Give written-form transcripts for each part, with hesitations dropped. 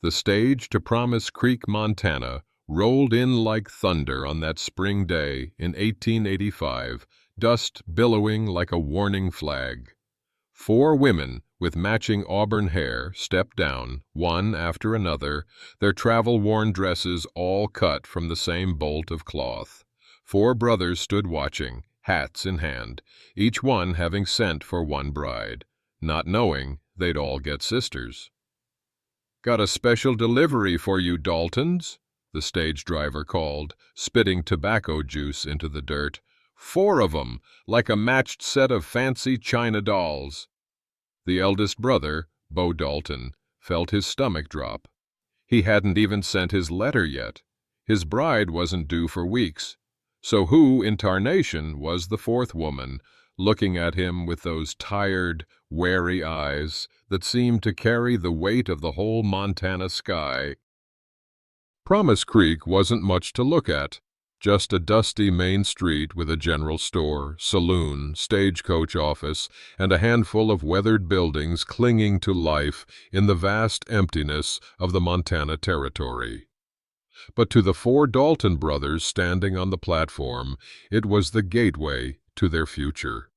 The stage to Promise Creek, Montana, rolled in like thunder on that spring day in 1885, dust billowing like a warning flag. 4 women with matching auburn hair stepped down, one after another, their travel-worn dresses all cut from the same bolt of cloth. 4 brothers stood watching, hats in hand, each one having sent for one bride, not knowing they'd all get sisters. "Got a special delivery for you, Daltons," the stage driver called, spitting tobacco juice into the dirt. 4 of 'em, like a matched set of fancy china dolls. The eldest brother, Bo Dalton, felt his stomach drop. He hadn't even sent his letter yet. His bride wasn't due for weeks. So who in tarnation was the 4th woman, looking at him with those tired, wary eyes that seemed to carry the weight of the whole Montana sky? Promise Creek wasn't much to look at. Just a dusty main street with a general store, saloon, stagecoach office, and a handful of weathered buildings clinging to life in the vast emptiness of the Montana Territory. But to the 4 Dalton brothers standing on the platform, it was the gateway to their future.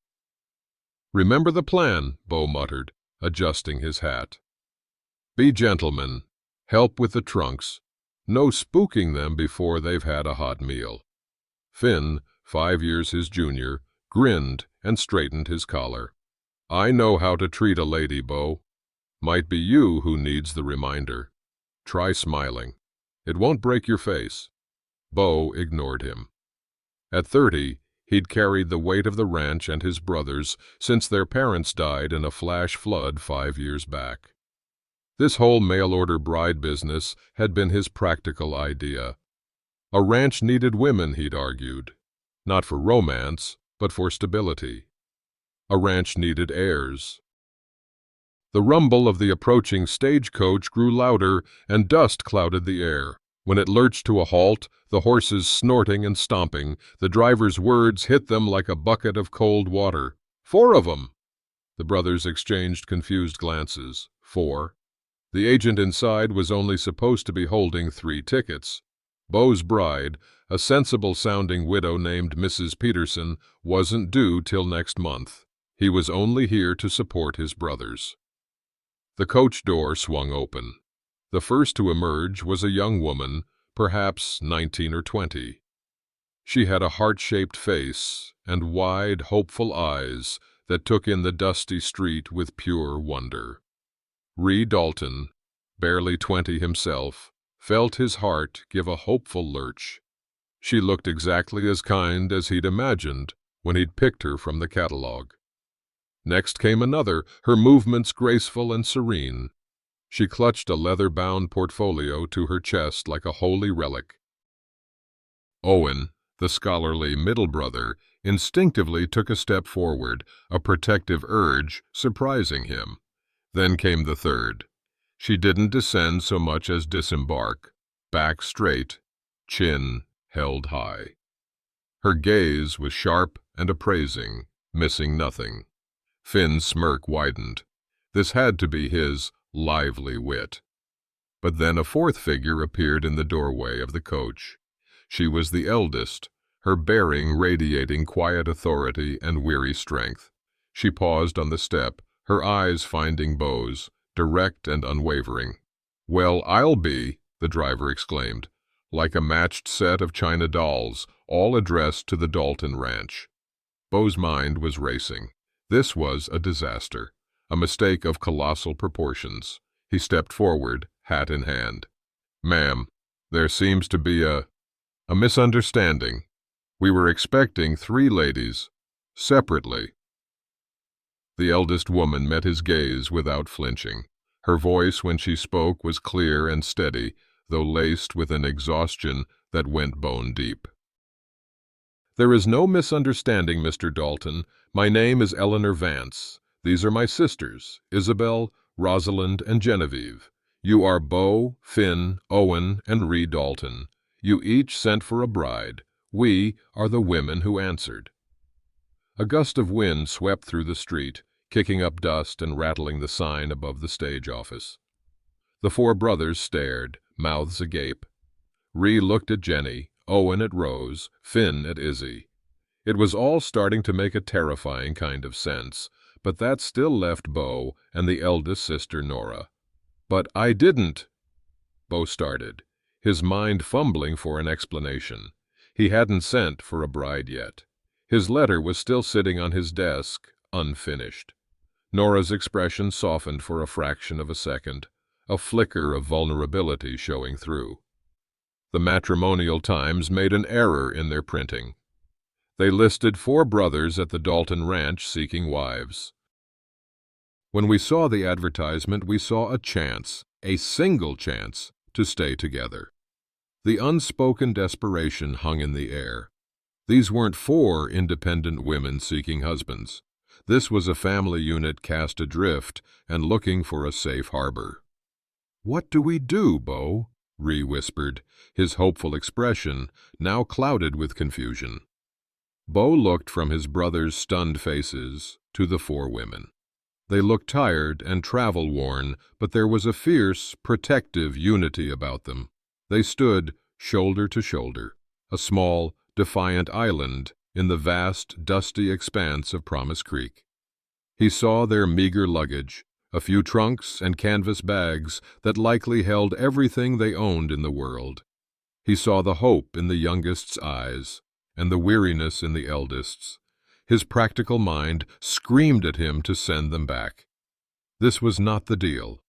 "Remember the plan," Bo muttered, adjusting his hat. "Be gentlemen. Help with the trunks. No spooking them before they've had a hot meal." Finn, 5 years his junior, grinned and straightened his collar. "I know how to treat a lady, Bo. Might be you who needs the reminder. Try smiling. It won't break your face." Bo ignored him. At 30, he'd carried the weight of the ranch and his brothers since their parents died in a flash flood 5 years back. This whole mail-order bride business had been his practical idea. A ranch needed women, he'd argued. Not for romance, but for stability. A ranch needed heirs. The rumble of the approaching stagecoach grew louder, and dust clouded the air. When it lurched to a halt, the horses snorting and stomping, the driver's words hit them like a bucket of cold water. 4 of 'em! The brothers exchanged confused glances. 4. The agent inside was only supposed to be holding 3 tickets. Bo's bride, a sensible-sounding widow named Mrs. Peterson, wasn't due till next month. He was only here to support his brothers. The coach door swung open. The first to emerge was a young woman, perhaps 19 or 20. She had a heart-shaped face and wide, hopeful eyes that took in the dusty street with pure wonder. Ree Dalton, barely 20 himself, felt his heart give a hopeful lurch. She looked exactly as kind as he'd imagined when he'd picked her from the catalog. Next came another, her movements graceful and serene. She clutched a leather-bound portfolio to her chest like a holy relic. Owen, the scholarly middle brother, instinctively took a step forward, a protective urge surprising him. Then came the third. She didn't descend so much as disembark, back straight, chin held high. Her gaze was sharp and appraising, missing nothing. Finn's smirk widened. This had to be his lively wit. But then a 4th figure appeared in the doorway of the coach. She was the eldest, her bearing radiating quiet authority and weary strength. She paused on the step, her eyes finding Bo's, direct and unwavering. "Well, I'll be," the driver exclaimed, like a matched set of china dolls, all addressed to the Dalton ranch. Bo's mind was racing. This was a disaster, a mistake of colossal proportions. He stepped forward, hat in hand. "Ma'am, there seems to be a misunderstanding. We were expecting 3 ladies, separately." The eldest woman met his gaze without flinching. Her voice when she spoke was clear and steady, though laced with an exhaustion that went bone deep. "There is no misunderstanding, Mr. Dalton. My name is Eleanor Vance. These are my sisters, Isabel, Rosalind, and Genevieve. You are Bo, Finn, Owen, and Ree Dalton. You each sent for a bride. We are the women who answered." A gust of wind swept through the street, kicking up dust and rattling the sign above the stage office. The four brothers stared, mouths agape. Ree looked at Jenny, Owen at Rose, Finn at Izzy. It was all starting to make a terrifying kind of sense, but that still left Bo and the eldest sister Nora. "But I didn't," Bo started, his mind fumbling for an explanation. He hadn't sent for a bride yet. His letter was still sitting on his desk, unfinished. Nora's expression softened for a fraction of a second, a flicker of vulnerability showing through. The Matrimonial Times made an error in their printing. They listed 4 brothers at the Dalton Ranch seeking wives. When we saw the advertisement, we saw a chance, a single chance, to stay together. The unspoken desperation hung in the air. These weren't 4 independent women seeking husbands. This was a family unit cast adrift and looking for a safe harbor. "What do we do, Bo?" Ree whispered, his hopeful expression now clouded with confusion. Bo looked from his brothers' stunned faces to the 4 women. They looked tired and travel-worn, but there was a fierce, protective unity about them. They stood shoulder to shoulder, a small, defiant island in the vast, dusty expanse of Promise Creek. He saw their meager luggage, a few trunks and canvas bags that likely held everything they owned in the world. He saw the hope in the youngest's eyes and the weariness in the eldest's. His practical mind screamed at him to send them back. This was not the deal.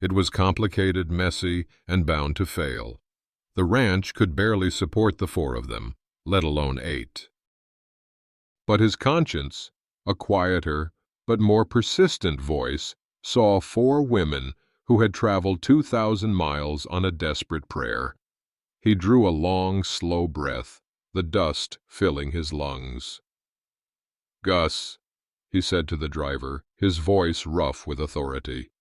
It was complicated, messy, and bound to fail. The ranch could barely support the 4 of them, let alone 8. But his conscience, a quieter but more persistent voice, saw 4 women who had traveled 2,000 miles on a desperate prayer. He drew a long, slow breath, the dust filling his lungs. "Gus," he said to the driver, his voice rough with authority,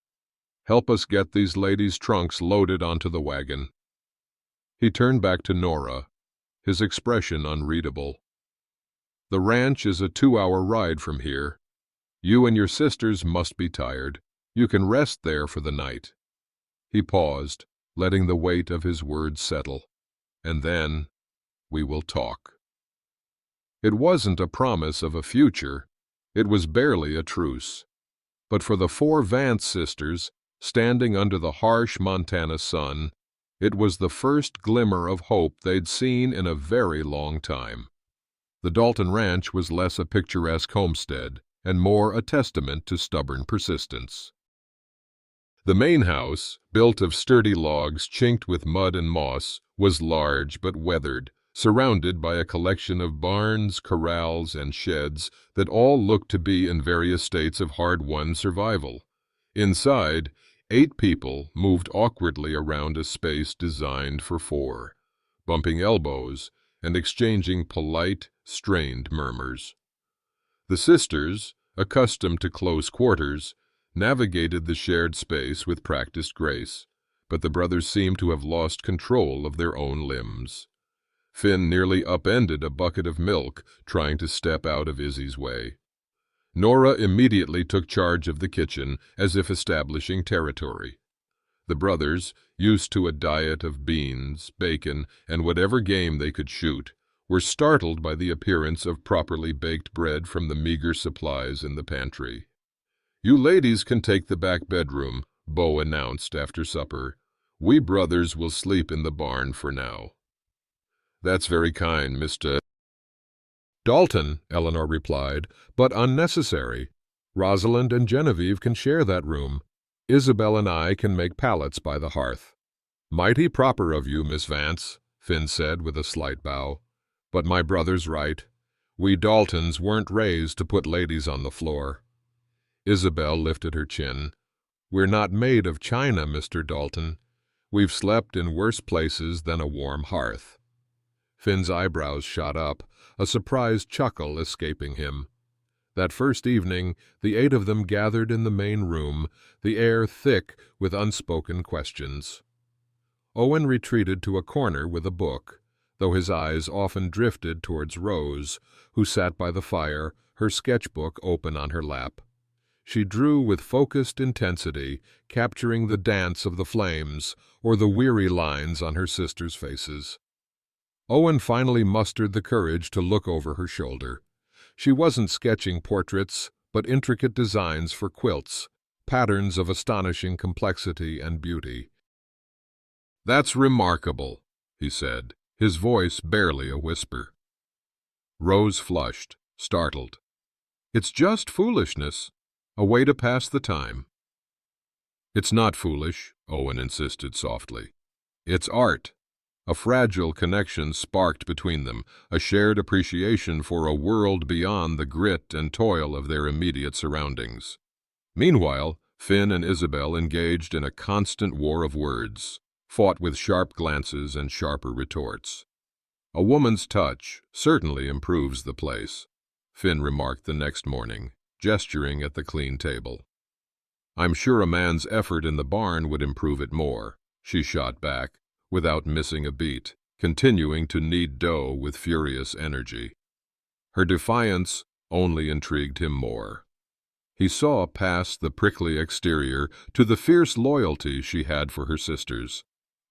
"help us get these ladies' trunks loaded onto the wagon." He turned back to Nora, his expression unreadable. "The ranch is a 2-hour ride from here. You and your sisters must be tired. You can rest there for the night." He paused, letting the weight of his words settle. "And then we will talk." It wasn't a promise of a future. It was barely a truce. But for the 4 Vance sisters, standing under the harsh Montana sun, it was the first glimmer of hope they'd seen in a very long time. The Dalton Ranch was less a picturesque homestead and more a testament to stubborn persistence. The main house, built of sturdy logs chinked with mud and moss, was large but weathered, surrounded by a collection of barns, corrals, and sheds that all looked to be in various states of hard-won survival. Inside, 8 people moved awkwardly around a space designed for 4, bumping elbows and exchanging polite, strained murmurs. The sisters, accustomed to close quarters, navigated the shared space with practiced grace, but the brothers seemed to have lost control of their own limbs. Finn nearly upended a bucket of milk trying to step out of Izzy's way. Nora immediately took charge of the kitchen as if establishing territory. The brothers, used to a diet of beans, bacon, and whatever game they could shoot, were startled by the appearance of properly baked bread from the meager supplies in the pantry. "You ladies can take the back bedroom," Bo announced after supper. "We brothers will sleep in the barn for now." "That's very kind, Mr. Dalton," Eleanor replied, "but unnecessary. Rosalind and Genevieve can share that room. Isabel and I can make pallets by the hearth." "Mighty proper of you, Miss Vance," Finn said with a slight bow. "But my brother's right. We Daltons weren't raised to put ladies on the floor." Isabel lifted her chin. "We're not made of china, Mr. Dalton. We've slept in worse places than a warm hearth." Finn's eyebrows shot up, a surprised chuckle escaping him. That first evening, the 8 of them gathered in the main room, the air thick with unspoken questions. Owen retreated to a corner with a book, though his eyes often drifted towards Rose, who sat by the fire, her sketchbook open on her lap. She drew with focused intensity, capturing the dance of the flames or the weary lines on her sisters' faces. Owen finally mustered the courage to look over her shoulder. She wasn't sketching portraits, but intricate designs for quilts, patterns of astonishing complexity and beauty. "That's remarkable," he said, his voice barely a whisper. Rose flushed, startled. "It's just foolishness, a way to pass the time." "It's not foolish," Owen insisted softly. "It's art." A fragile connection sparked between them, a shared appreciation for a world beyond the grit and toil of their immediate surroundings. Meanwhile, Finn and Isabel engaged in a constant war of words, fought with sharp glances and sharper retorts. "A woman's touch certainly improves the place," Finn remarked the next morning, gesturing at the clean table. "I'm sure a man's effort in the barn would improve it more," she shot back, without missing a beat, continuing to knead dough with furious energy. Her defiance only intrigued him more. He saw past the prickly exterior to the fierce loyalty she had for her sisters,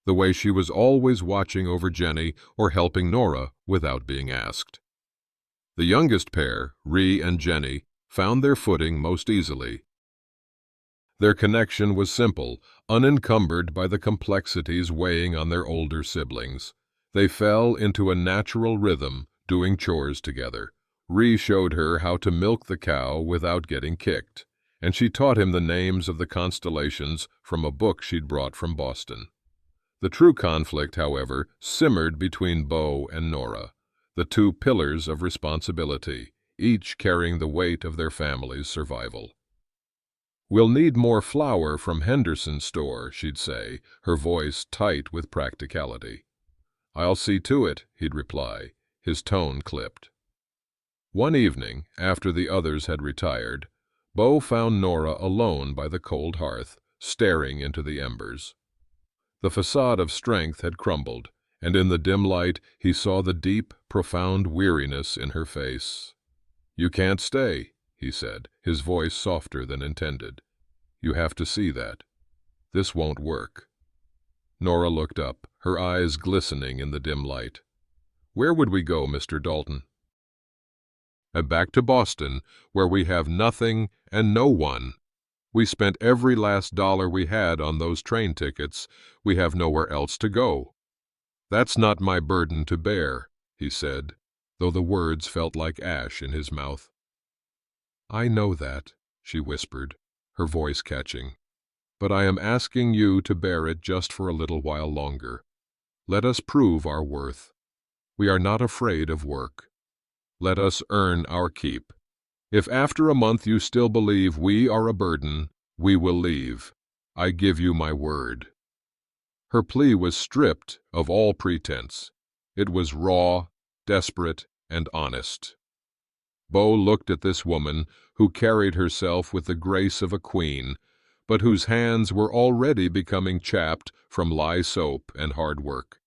the way she was always watching over Jenny or helping Nora without being asked. The youngest pair, Ree and Jenny, found their footing most easily. Their connection was simple, unencumbered by the complexities weighing on their older siblings. They fell into a natural rhythm, doing chores together. Ree showed her how to milk the cow without getting kicked, and she taught him the names of the constellations from a book she'd brought from Boston. The true conflict, however, simmered between Bo and Nora, the two pillars of responsibility, each carrying the weight of their family's survival. "We'll need more flour from Henderson's store," she'd say, her voice tight with practicality. "I'll see to it," he'd reply, his tone clipped. One evening, after the others had retired, Bo found Nora alone by the cold hearth, staring into the embers. The facade of strength had crumbled, and in the dim light he saw the deep, profound weariness in her face. "You can't stay," he said, his voice softer than intended. "You have to see that. This won't work." Nora looked up, her eyes glistening in the dim light. "Where would we go, Mr. Dalton?" "Back to Boston, where we have nothing and no one. We spent every last dollar we had on those train tickets. We have nowhere else to go." "That's not my burden to bear," he said, though the words felt like ash in his mouth. "I know that," she whispered, her voice catching. "But I am asking you to bear it just for a little while longer. Let us prove our worth. We are not afraid of work. Let us earn our keep. If after a month you still believe we are a burden, we will leave. I give you my word." Her plea was stripped of all pretense. It was raw, desperate, and honest. Bo looked at this woman who carried herself with the grace of a queen, but whose hands were already becoming chapped from lye soap and hard work.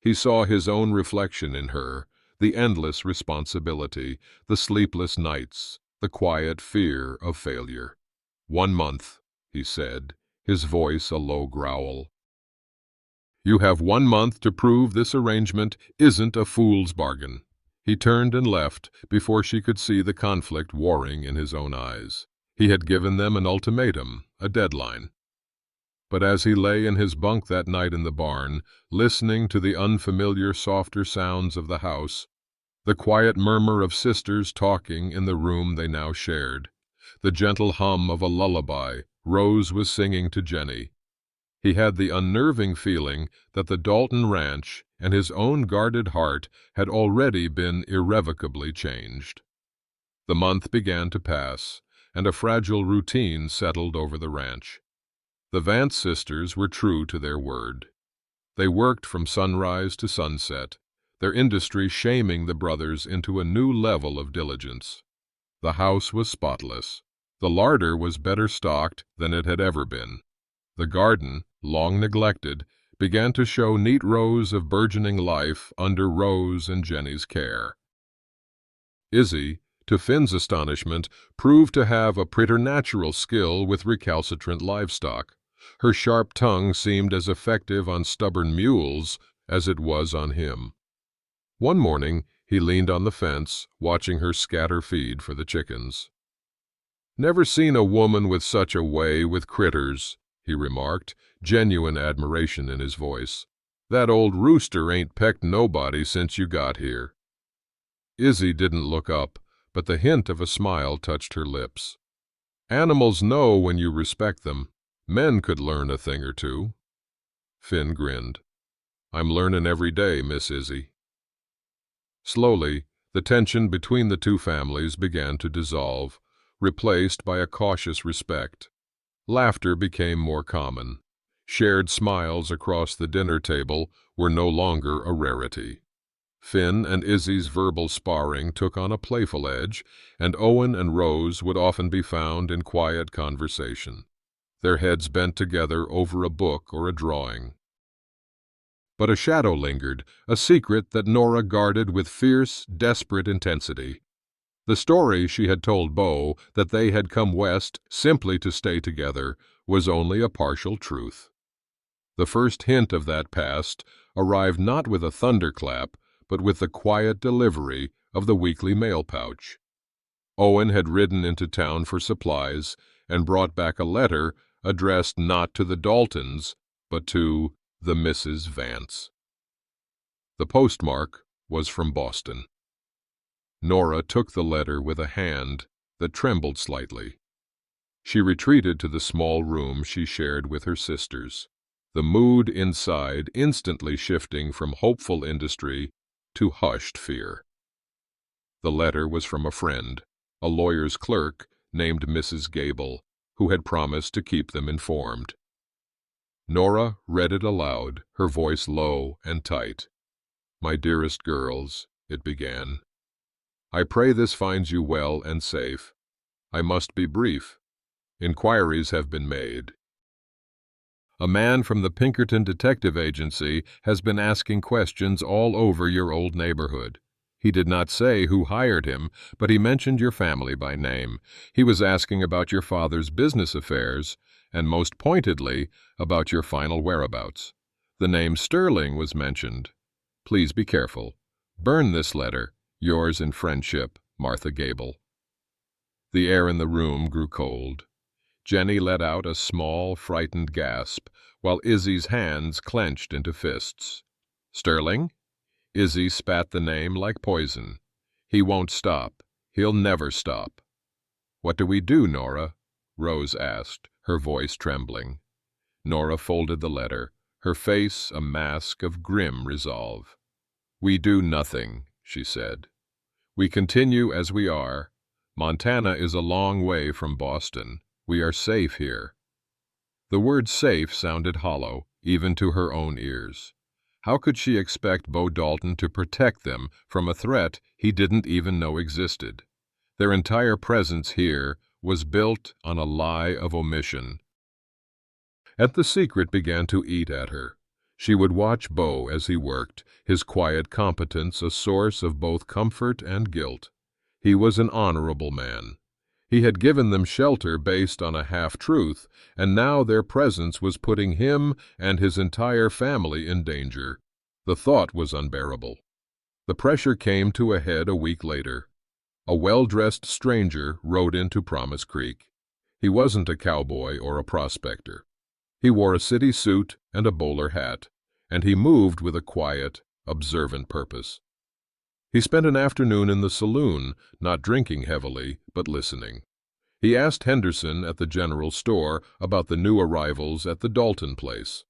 He saw his own reflection in her, the endless responsibility, the sleepless nights, the quiet fear of failure. "1 month," he said, his voice a low growl. "You have 1 month to prove this arrangement isn't a fool's bargain." He turned and left before she could see the conflict warring in his own eyes. He had given them an ultimatum, a deadline. But as he lay in his bunk that night in the barn, listening to the unfamiliar softer sounds of the house, the quiet murmur of sisters talking in the room they now shared, the gentle hum of a lullaby Rose was singing to Jenny, he had the unnerving feeling that the Dalton ranch and his own guarded heart had already been irrevocably changed. The month began to pass, and a fragile routine settled over the ranch. The Vance sisters were true to their word. They worked from sunrise to sunset, their industry shaming the brothers into a new level of diligence. The house was spotless. The larder was better stocked than it had ever been. The garden, long neglected, began to show neat rows of burgeoning life under Rose and Jenny's care. Izzy, to Finn's astonishment, proved to have a preternatural skill with recalcitrant livestock. Her sharp tongue seemed as effective on stubborn mules as it was on him. One morning, he leaned on the fence, watching her scatter feed for the chickens. "Never seen a woman with such a way with critters," he remarked, genuine admiration in his voice. "That old rooster ain't pecked nobody since you got here." Izzy didn't look up, but the hint of a smile touched her lips. "Animals know when you respect them. Men could learn a thing or two." Finn grinned. "I'm learnin' every day, Miss Izzy." Slowly, the tension between the two families began to dissolve, replaced by a cautious respect. Laughter became more common. Shared smiles across the dinner table were no longer a rarity. Finn and Izzy's verbal sparring took on a playful edge, and Owen and Rose would often be found in quiet conversation, their heads bent together over a book or a drawing. But a shadow lingered, a secret that Nora guarded with fierce, desperate intensity. The story she had told Bo, that they had come west simply to stay together, was only a partial truth. The first hint of that past arrived not with a thunderclap, but with the quiet delivery of the weekly mail pouch. Owen had ridden into town for supplies and brought back a letter addressed not to the Daltons, but to the Mrs. Vance. The postmark was from Boston. Nora took the letter with a hand that trembled slightly. She retreated to the small room she shared with her sisters, the mood inside instantly shifting from hopeful industry to hushed fear. The letter was from a friend, a lawyer's clerk named Mrs. Gable, who had promised to keep them informed. Nora read it aloud, her voice low and tight. "My dearest girls," it began, "I pray this finds you well and safe. I must be brief. Inquiries have been made. A man from the Pinkerton Detective Agency has been asking questions all over your old neighborhood. He did not say who hired him, but he mentioned your family by name. He was asking about your father's business affairs, and most pointedly, about your final whereabouts. The name Sterling was mentioned. Please be careful. Burn this letter. Yours in friendship, Martha Gable." The air in the room grew cold. Jenny let out a small, frightened gasp, while Izzy's hands clenched into fists. "Sterling?" Izzy spat the name like poison. "He won't stop. He'll never stop." "What do we do, Nora?" Rose asked, her voice trembling. Nora folded the letter, her face a mask of grim resolve. "We do nothing," she said. "We continue as we are. Montana is a long way from Boston. We are safe here." The word safe sounded hollow, even to her own ears. How could she expect Bo Dalton to protect them from a threat he didn't even know existed? Their entire presence here was built on a lie of omission. And the secret began to eat at her. She would watch Bo as he worked, his quiet competence a source of both comfort and guilt. He was an honorable man. He had given them shelter based on a half-truth, and now their presence was putting him and his entire family in danger. The thought was unbearable. The pressure came to a head a week later. A well-dressed stranger rode into Promise Creek. He wasn't a cowboy or a prospector. He wore a city suit and a bowler hat, and he moved with a quiet, observant purpose. He spent an afternoon in the saloon, not drinking heavily, but listening. He asked Henderson at the general store about the new arrivals at the Dalton place.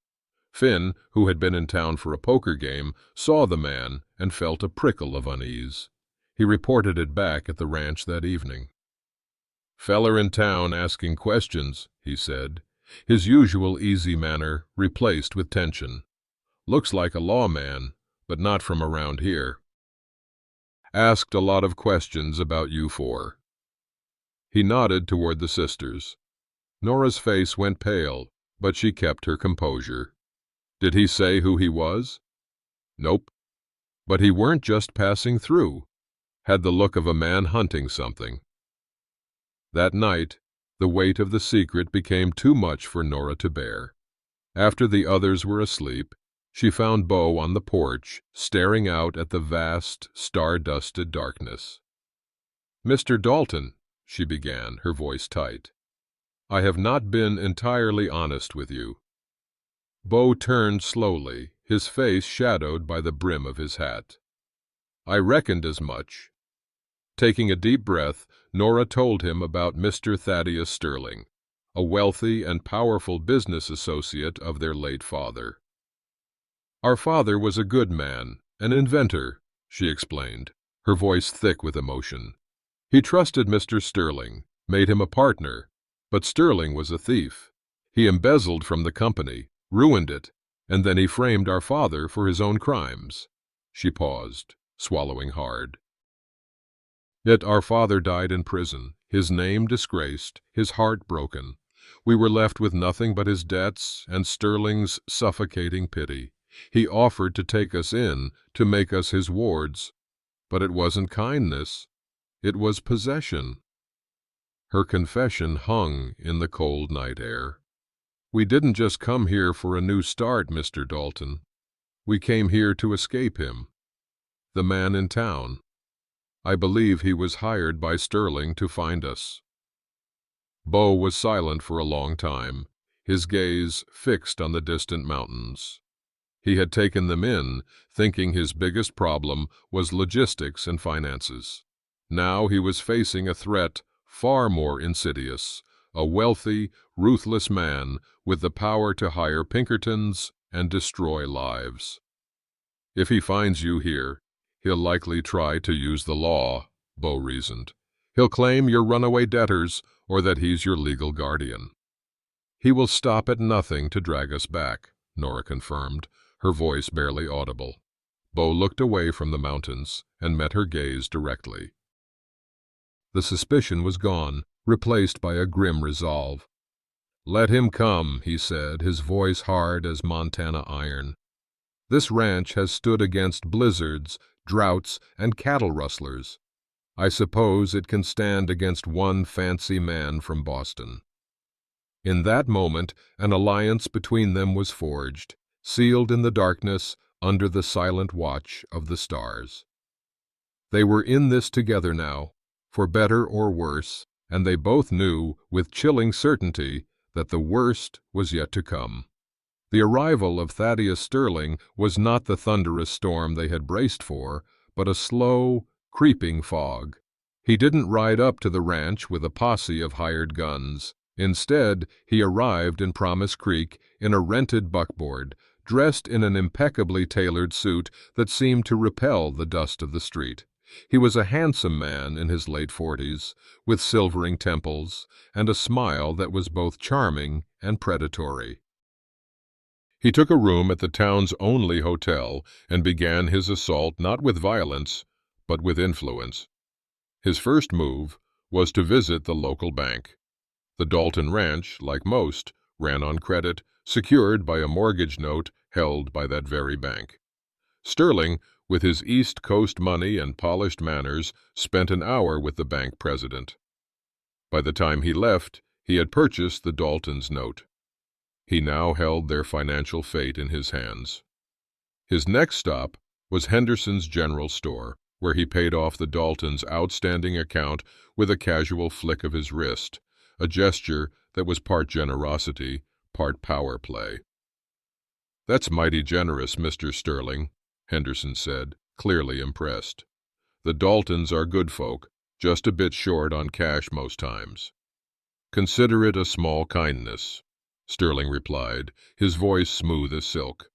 Finn, who had been in town for a poker game, saw the man and felt a prickle of unease. He reported it back at the ranch that evening. "Feller in town asking questions," he said, his usual easy manner replaced with tension. "Looks like a lawman, but not from around here. Asked a lot of questions about you four." He nodded toward the sisters. Nora's face went pale, but she kept her composure. "Did he say who he was?" "Nope. But he weren't just passing through. had the look of a man hunting something. That night, the weight of the secret became too much for Nora to bear. After the others were asleep, she found Bo on the porch, staring out at the vast, star-dusted darkness. "Mr. Dalton," she began, her voice tight, "I have not been entirely honest with you." Bo turned slowly, his face shadowed by the brim of his hat. "I reckoned as much." Taking a deep breath, Nora told him about Mr. Thaddeus Sterling, a wealthy and powerful business associate of their late father. "Our father was a good man, an inventor," she explained, her voice thick with emotion. "He trusted Mr. Sterling, made him a partner, but Sterling was a thief. He embezzled from the company, ruined it, and then he framed our father for his own crimes." She paused, swallowing hard. "Yet our father died in prison, his name disgraced, his heart broken. We were left with nothing but his debts and Sterling's suffocating pity. He offered to take us in, to make us his wards. But it wasn't kindness, it was possession." Her confession hung in the cold night air. "We didn't just come here for a new start, Mr. Dalton. We came here to escape him. The man in town. I believe he was hired by Sterling to find us." Bo was silent for a long time, his gaze fixed on the distant mountains. He had taken them in, thinking his biggest problem was logistics and finances. Now he was facing a threat far more insidious, a wealthy, ruthless man with the power to hire Pinkertons and destroy lives. "If he finds you here, he'll likely try to use the law," Bo reasoned. "He'll claim you're runaway debtors or that he's your legal guardian." "He will stop at nothing to drag us back," Nora confirmed, her voice barely audible. Bo looked away from the mountains and met her gaze directly. The suspicion was gone, replaced by a grim resolve. "Let him come," he said, his voice hard as Montana iron. "This ranch has stood against blizzards, droughts, and cattle rustlers. I suppose it can stand against one fancy man from Boston." In that moment, an alliance between them was forged, sealed in the darkness under the silent watch of the stars. They were in this together now, for better or worse, and they both knew with chilling certainty that the worst was yet to come. The arrival of Thaddeus Sterling was not the thunderous storm they had braced for, but a slow, creeping fog. He didn't ride up to the ranch with a posse of hired guns. Instead, he arrived in Promise Creek in a rented buckboard, dressed in an impeccably tailored suit that seemed to repel the dust of the street. He was a handsome man in his late 40s, with silvering temples and a smile that was both charming and predatory. He took a room at the town's only hotel and began his assault not with violence, but with influence. His first move was to visit the local bank. The Dalton Ranch, like most, ran on credit, secured by a mortgage note held by that very bank. Sterling, with his East Coast money and polished manners, spent an hour with the bank president. By the time he left, he had purchased the Daltons' note. He now held their financial fate in his hands. His next stop was Henderson's General Store, where he paid off the Daltons' outstanding account with a casual flick of his wrist, a gesture that was part generosity, part power play. "That's mighty generous, Mr. Sterling," Henderson said, clearly impressed. "The Daltons are good folk, just a bit short on cash most times." "Consider it a small kindness," Sterling replied, his voice smooth as silk.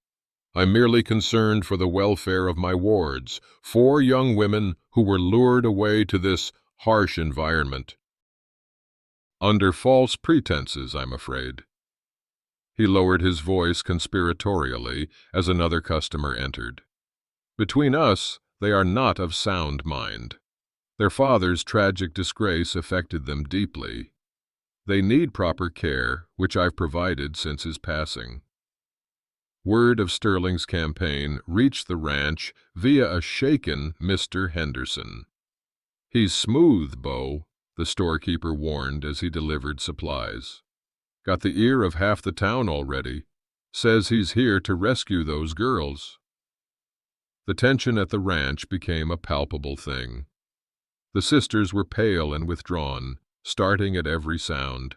"I'm merely concerned for the welfare of my wards, 4 young women who were lured away to this harsh environment. Under false pretenses, I'm afraid." He lowered his voice conspiratorially as another customer entered. "Between us, they are not of sound mind. Their father's tragic disgrace affected them deeply. They need proper care, which I've provided since his passing." Word of Sterling's campaign reached the ranch via a shaken Mr. Henderson. "He's smooth, Bo," the storekeeper warned as he delivered supplies. "Got the ear of half the town already. Says he's here to rescue those girls." The tension at the ranch became a palpable thing. The sisters were pale and withdrawn, starting at every sound.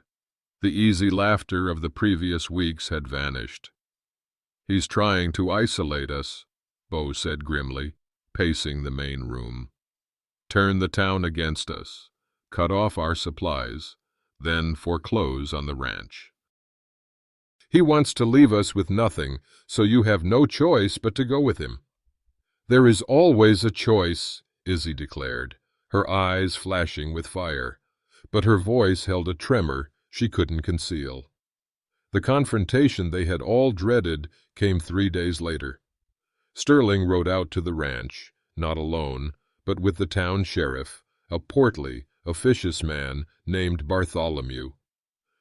The easy laughter of the previous weeks had vanished. "He's trying to isolate us," Bo said grimly, pacing the main room. "Turn the town against us, cut off our supplies, then foreclose on the ranch. He wants to leave us with nothing, so you have no choice but to go with him." "There is always a choice," Izzy declared, her eyes flashing with fire, but her voice held a tremor she couldn't conceal. The confrontation they had all dreaded came 3 days later. Sterling rode out to the ranch, not alone, but with the town sheriff, a portly, officious man named Bartholomew.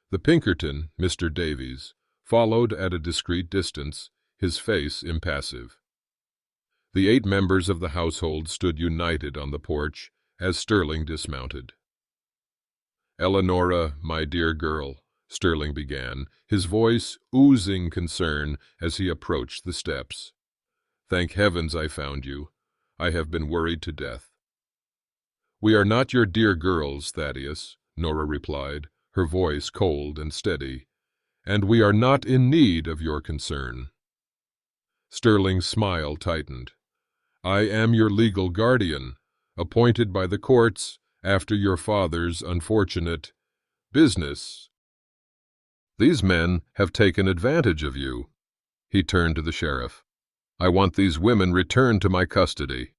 The Pinkerton, Mr. Davies, followed at a discreet distance, his face impassive. The 8 members of the household stood united on the porch as Sterling dismounted. "Eleonora, my dear girl," Sterling began, his voice oozing concern as he approached the steps. "Thank heavens I found you. I have been worried to death." "We are not your dear girls, Thaddeus," Nora replied, her voice cold and steady, "and we are not in need of your concern." Sterling's smile tightened. "I am your legal guardian, appointed by the courts after your father's unfortunate business. These men have taken advantage of you." He turned to the sheriff. "I want these women returned to my custody."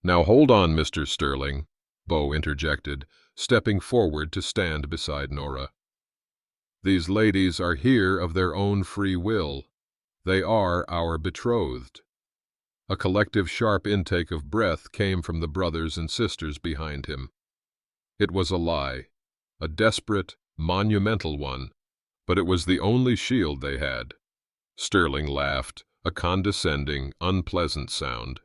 "Now hold on, Mr. Sterling," Bo interjected, stepping forward to stand beside Nora. "These ladies are here of their own free will. They are our betrothed." A collective sharp intake of breath came from the brothers and sisters behind him. It was a lie, a desperate, monumental one, but it was the only shield they had. Sterling laughed, a condescending, unpleasant sound.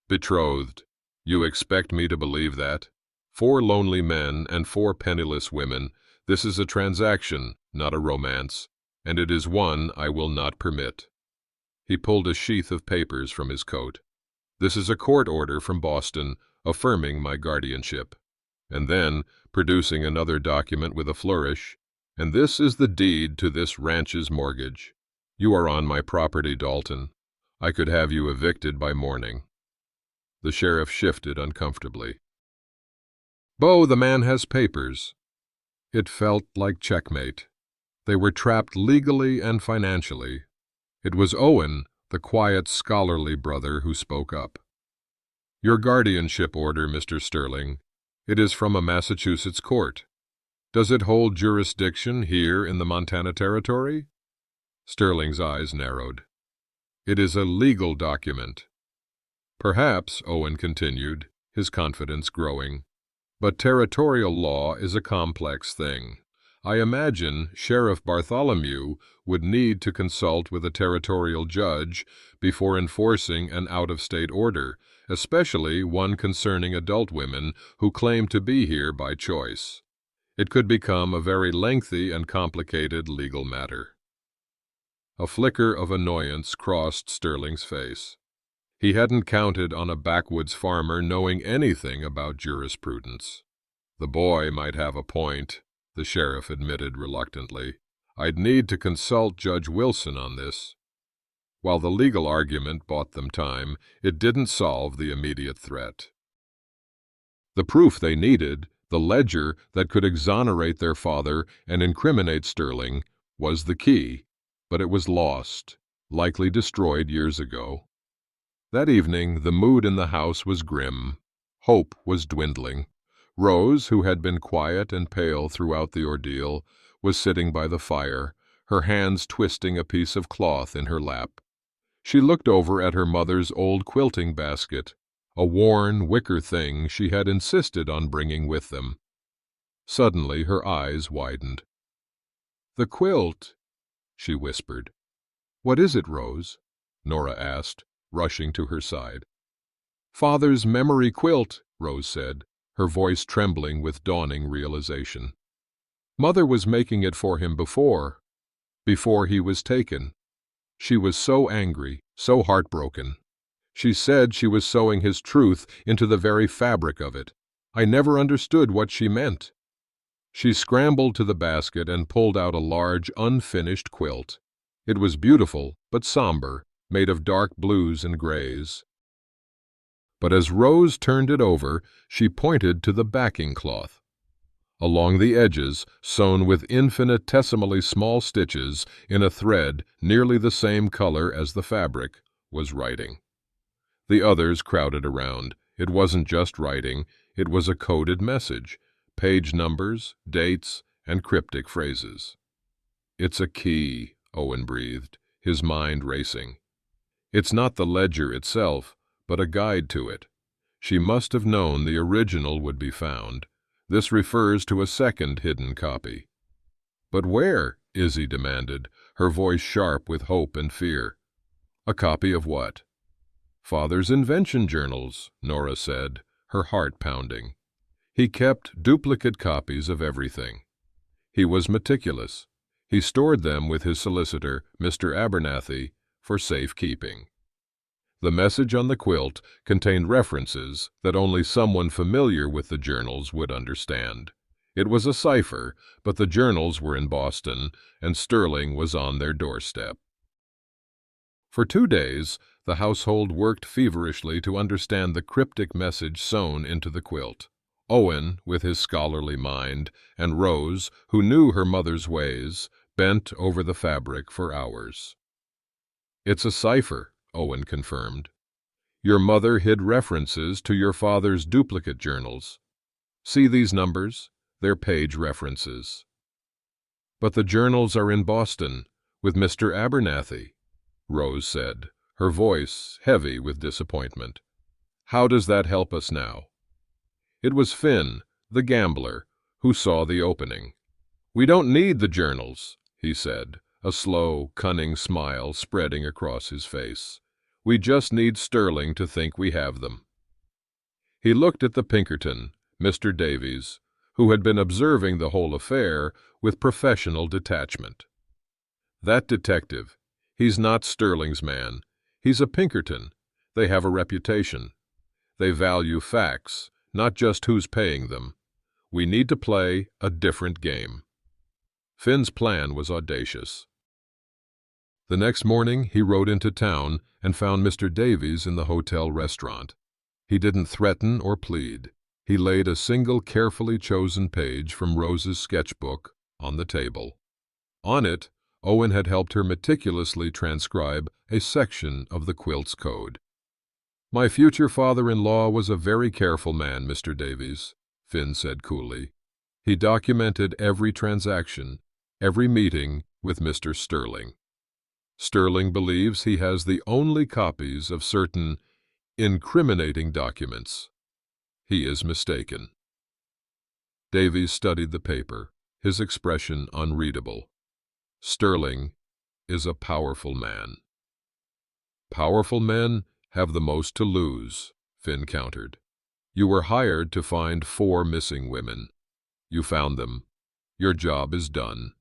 "Betrothed. You expect me to believe that? 4 lonely men and 4 penniless women. This is a transaction, not a romance, and it is one I will not permit." He pulled a sheath of papers from his coat. "This is a court order from Boston, affirming my guardianship." And then, producing another document with a flourish, "And this is the deed to this ranch's mortgage. You are on my property, Dalton. I could have you evicted by morning." The sheriff shifted uncomfortably. "Bo, the man has papers." It felt like checkmate. They were trapped legally and financially. It was Owen, the quiet, scholarly brother, who spoke up. "Your guardianship order, Mr. Sterling. It is from a Massachusetts court. Does it hold jurisdiction here in the Montana Territory?" Sterling's eyes narrowed. "It is a legal document." "Perhaps," Owen continued, his confidence growing. "But territorial law is a complex thing. I imagine Sheriff Bartholomew would need to consult with a territorial judge before enforcing an out-of-state order, especially one concerning adult women who claim to be here by choice. It could become a very lengthy and complicated legal matter." A flicker of annoyance crossed Sterling's face. He hadn't counted on a backwoods farmer knowing anything about jurisprudence. "The boy might have a point," the sheriff admitted reluctantly. "I'd need to consult Judge Wilson on this." While the legal argument bought them time, it didn't solve the immediate threat. The proof they needed, the ledger that could exonerate their father and incriminate Sterling, was the key, but it was lost, likely destroyed years ago. That evening, the mood in the house was grim. Hope was dwindling. Rose, who had been quiet and pale throughout the ordeal, was sitting by the fire, her hands twisting a piece of cloth in her lap. She looked over at her mother's old quilting basket, a worn wicker thing she had insisted on bringing with them. Suddenly her eyes widened. "The quilt," she whispered. "What is it, Rose?" Nora asked, rushing to her side. "Father's memory quilt," Rose said, her voice trembling with dawning realization. Mother was making it for him before he was taken. She was so angry, so heartbroken. She said she was sewing his truth into the very fabric of it. I never understood what she meant. She scrambled to the basket and pulled out a large, unfinished quilt. It was beautiful, but somber, made of dark blues and grays. But as Rose turned it over, she pointed to the backing cloth. Along the edges, sewn with infinitesimally small stitches in a thread nearly the same color as the fabric, was writing. The others crowded around. It wasn't just writing, it was a coded message, page numbers, dates, and cryptic phrases. "It's a key," Owen breathed, his mind racing. "It's not the ledger itself, but a guide to it. She must have known the original would be found. This refers to a second hidden copy." "But where?" Izzy demanded, her voice sharp with hope and fear. "A copy of what?" "Father's invention journals," Nora said, her heart pounding. "He kept duplicate copies of everything. He was meticulous. He stored them with his solicitor, Mr. Abernathy, for safekeeping." The message on the quilt contained references that only someone familiar with the journals would understand. It was a cipher, but the journals were in Boston, and Sterling was on their doorstep. For 2 days, the household worked feverishly to understand the cryptic message sewn into the quilt. Owen, with his scholarly mind, and Rose, who knew her mother's ways, bent over the fabric for hours. "It's a cipher," Owen confirmed. "Your mother hid references to your father's duplicate journals. See these numbers? They're page references." "But the journals are in Boston, with Mr. Abernathy," Rose said, her voice heavy with disappointment. "How does that help us now?" It was Finn, the gambler, who saw the opening. "We don't need the journals," he said, a slow, cunning smile spreading across his face. "We just need Sterling to think we have them." He looked at the Pinkerton, Mr. Davies, who had been observing the whole affair with professional detachment. "That detective, he's not Sterling's man. He's a Pinkerton. They have a reputation. They value facts, not just who's paying them. We need to play a different game." Finn's plan was audacious. The next morning he rode into town and found Mr. Davies in the hotel restaurant. He didn't threaten or plead. He laid a single carefully chosen page from Rose's sketchbook on the table. On it, Owen had helped her meticulously transcribe a section of the quilt's code. "My future father-in-law was a very careful man, Mr. Davies," Finn said coolly. "He documented every transaction, every meeting with Mr. Sterling. Sterling believes he has the only copies of certain incriminating documents. He is mistaken." Davies studied the paper, his expression unreadable. "Sterling is a powerful man." "Powerful men have the most to lose," Finn countered. "You were hired to find 4 missing women. You found them. Your job is done.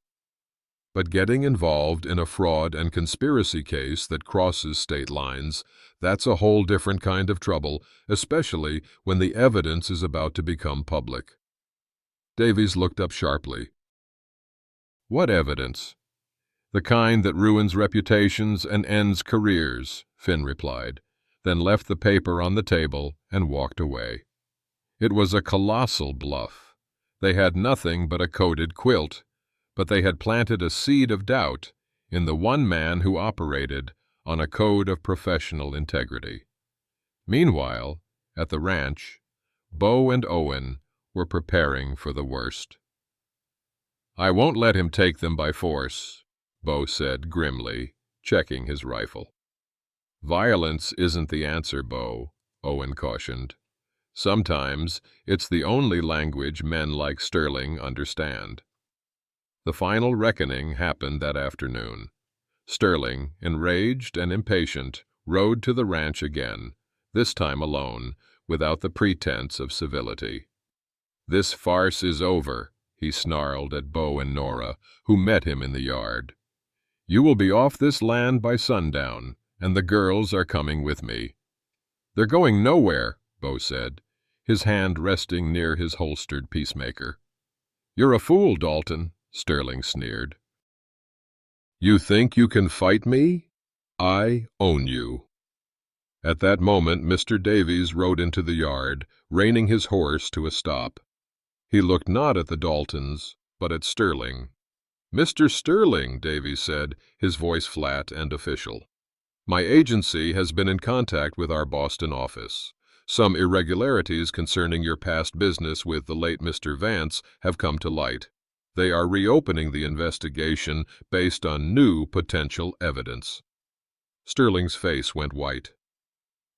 But getting involved in a fraud and conspiracy case that crosses state lines, that's a whole different kind of trouble, especially when the evidence is about to become public." Davies looked up sharply. "What evidence?" "The kind that ruins reputations and ends careers," Finn replied, then left the paper on the table and walked away. It was a colossal bluff. They had nothing but a coded quilt, but they had planted a seed of doubt in the one man who operated on a code of professional integrity. Meanwhile, at the ranch, Bo and Owen were preparing for the worst. "I won't let him take them by force," Bo said grimly, checking his rifle. "Violence isn't the answer, Bo," Owen cautioned. "Sometimes it's the only language men like Sterling understand." The final reckoning happened that afternoon. Sterling, enraged and impatient, rode to the ranch again, this time alone, without the pretense of civility. "This farce is over," he snarled at Bo and Nora, who met him in the yard. "You will be off this land by sundown, and the girls are coming with me." "They're going nowhere," Bo said, his hand resting near his holstered peacemaker. "You're a fool, Dalton," Sterling sneered. "You think you can fight me? I own you." At that moment Mr. Davies rode into the yard, reining his horse to a stop. He looked not at the Daltons, but at Sterling. "Mr. Sterling," Davies said, his voice flat and official, "my agency has been in contact with our Boston office. Some irregularities concerning your past business with the late Mr. Vance have come to light. They are reopening the investigation based on new potential evidence." Sterling's face went white.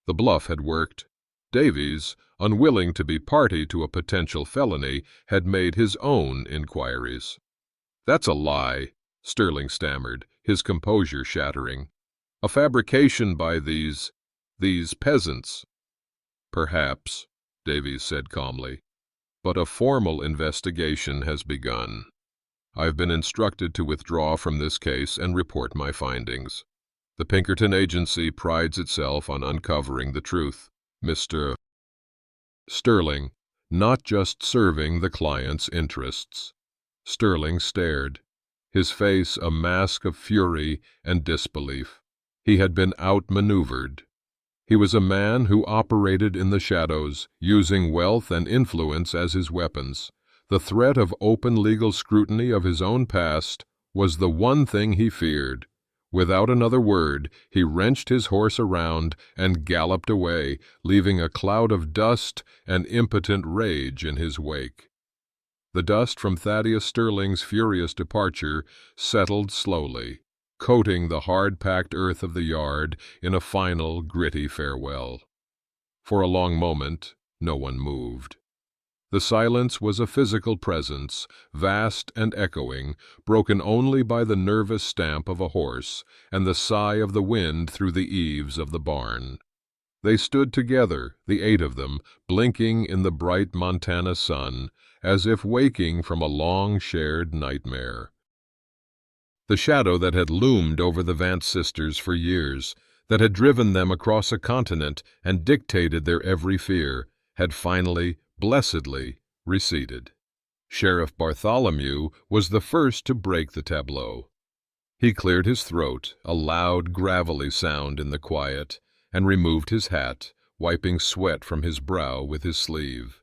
The bluff had worked. Davies, unwilling to be party to a potential felony, had made his own inquiries. "That's a lie," Sterling stammered, his composure shattering. "A fabrication by these peasants." "Perhaps," Davies said calmly, "but a formal investigation has begun. I've been instructed to withdraw from this case and report my findings. The Pinkerton Agency prides itself on uncovering the truth, Mr. Sterling, not just serving the client's interests." Sterling stared, his face a mask of fury and disbelief. He had been outmaneuvered. He was a man who operated in the shadows, using wealth and influence as his weapons. The threat of open legal scrutiny of his own past was the one thing he feared. Without another word, he wrenched his horse around and galloped away, leaving a cloud of dust and impotent rage in his wake. The dust from Thaddeus Sterling's furious departure settled slowly, coating the hard-packed earth of the yard in a final, gritty farewell. For a long moment, no one moved. The silence was a physical presence, vast and echoing, broken only by the nervous stamp of a horse and the sigh of the wind through the eaves of the barn. They stood together, the 8 of them, blinking in the bright Montana sun, as if waking from a long shared nightmare. The shadow that had loomed over the Vance sisters for years, that had driven them across a continent and dictated their every fear, had finally, blessedly, receded. Sheriff Bartholomew was the first to break the tableau. He cleared his throat, a loud, gravelly sound in the quiet, and removed his hat, wiping sweat from his brow with his sleeve.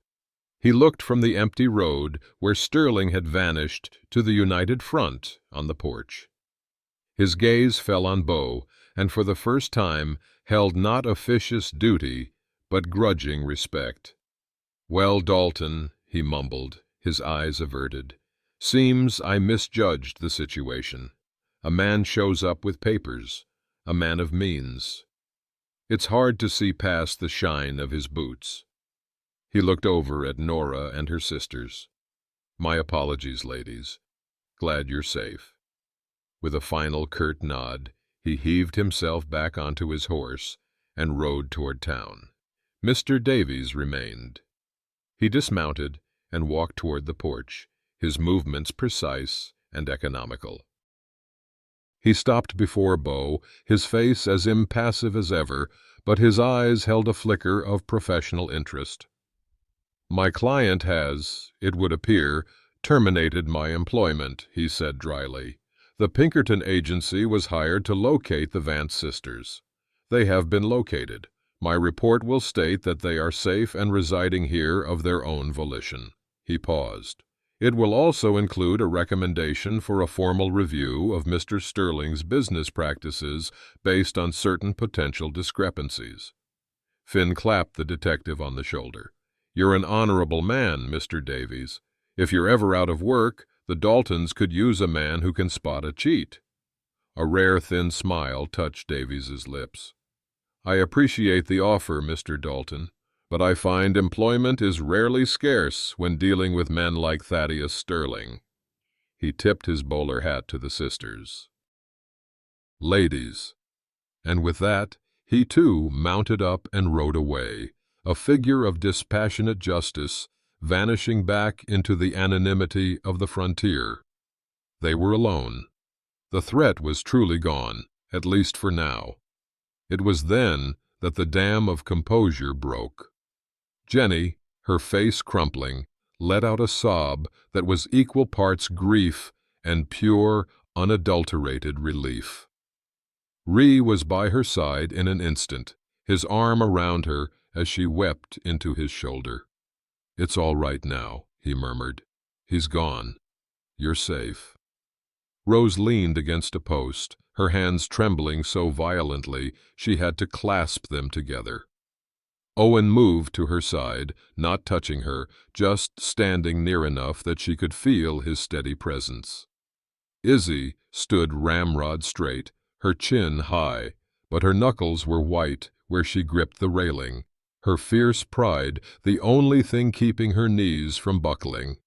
He looked from the empty road where Sterling had vanished to the united front on the porch. His gaze fell on Bo, and for the first time held not officious duty, but grudging respect. "Well, Dalton," he mumbled, his eyes averted, "seems I misjudged the situation. A man shows up with papers, a man of means. It's hard to see past the shine of his boots." He looked over at Nora and her sisters. "My apologies, ladies. Glad you're safe." With a final curt nod, he heaved himself back onto his horse and rode toward town. Mr. Davies remained. He dismounted and walked toward the porch, his movements precise and economical. He stopped before Bo, his face as impassive as ever, but his eyes held a flicker of professional interest. "My client has, it would appear, terminated my employment," he said dryly. "The Pinkerton Agency was hired to locate the Vance sisters. They have been located. My report will state that they are safe and residing here of their own volition." He paused. "It will also include a recommendation for a formal review of Mr. Sterling's business practices based on certain potential discrepancies." Finn clapped the detective on the shoulder. "You're an honorable man, Mr. Davies. If you're ever out of work, the Daltons could use a man who can spot a cheat." A rare thin smile touched Davies's lips. "I appreciate the offer, Mr. Dalton, but I find employment is rarely scarce when dealing with men like Thaddeus Sterling." He tipped his bowler hat to the sisters. "Ladies." And with that, he too mounted up and rode away, a figure of dispassionate justice, vanishing back into the anonymity of the frontier. They were alone. The threat was truly gone, at least for now. It was then that the dam of composure broke. Jenny, her face crumpling, let out a sob that was equal parts grief and pure, unadulterated relief. Ree was by her side in an instant, his arm around her as she wept into his shoulder. "It's all right now," he murmured. "He's gone. You're safe." Rose leaned against a post, her hands trembling so violently she had to clasp them together. Owen moved to her side, not touching her, just standing near enough that she could feel his steady presence. Izzy stood ramrod straight, her chin high, but her knuckles were white where she gripped the railing, her fierce pride the only thing keeping her knees from buckling.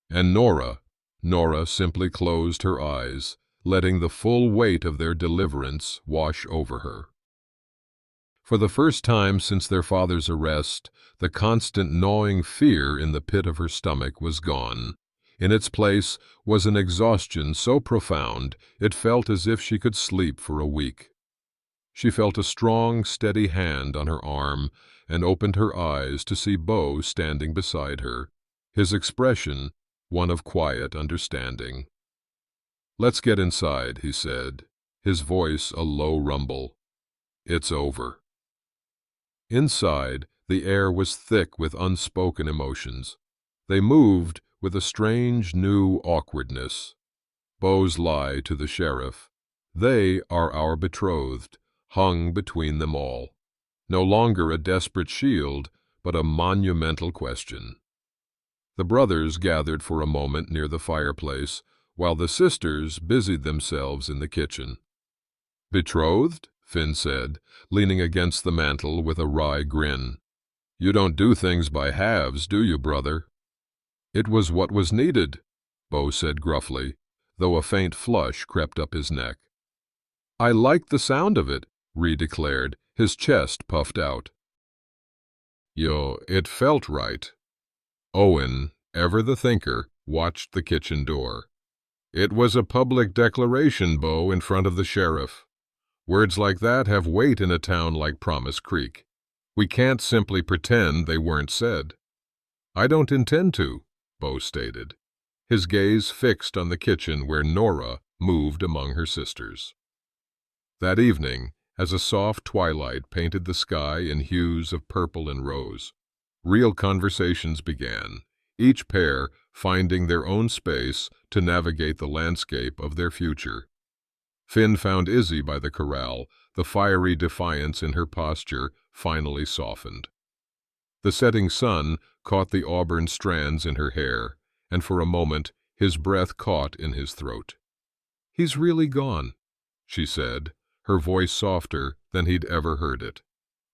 And Nora simply closed her eyes, letting the full weight of their deliverance wash over her. For the first time since their father's arrest, the constant gnawing fear in the pit of her stomach was gone. In its place was an exhaustion so profound it felt as if she could sleep for a week. She felt a strong, steady hand on her arm and opened her eyes to see Beau standing beside her, his expression one of quiet understanding. "Let's get inside," he said, his voice a low rumble. "It's over." Inside, the air was thick with unspoken emotions. They moved with a strange new awkwardness. Beau's lie to the sheriff, "They are our betrothed," hung between them all. No longer a desperate shield, but a monumental question. The brothers gathered for a moment near the fireplace, while the sisters busied themselves in the kitchen. "Betrothed?" Finn said, leaning against the mantel with a wry grin. "You don't do things by halves, do you, brother?" "It was what was needed," Beau said gruffly, though a faint flush crept up his neck. "I liked the sound of it," Ree declared, his chest puffed out. It felt right." Owen, ever the thinker, watched the kitchen door. "It was a public declaration, Beau, in front of the sheriff. Words like that have weight in a town like Promise Creek. We can't simply pretend they weren't said." "I don't intend to," Beau stated, his gaze fixed on the kitchen where Nora moved among her sisters. That evening, as a soft twilight painted the sky in hues of purple and rose, real conversations began, each pair finding their own space to navigate the landscape of their future. Finn found Izzy by the corral, the fiery defiance in her posture finally softened. The setting sun caught the auburn strands in her hair, and for a moment his breath caught in his throat. "He's really gone," she said, her voice softer than he'd ever heard it.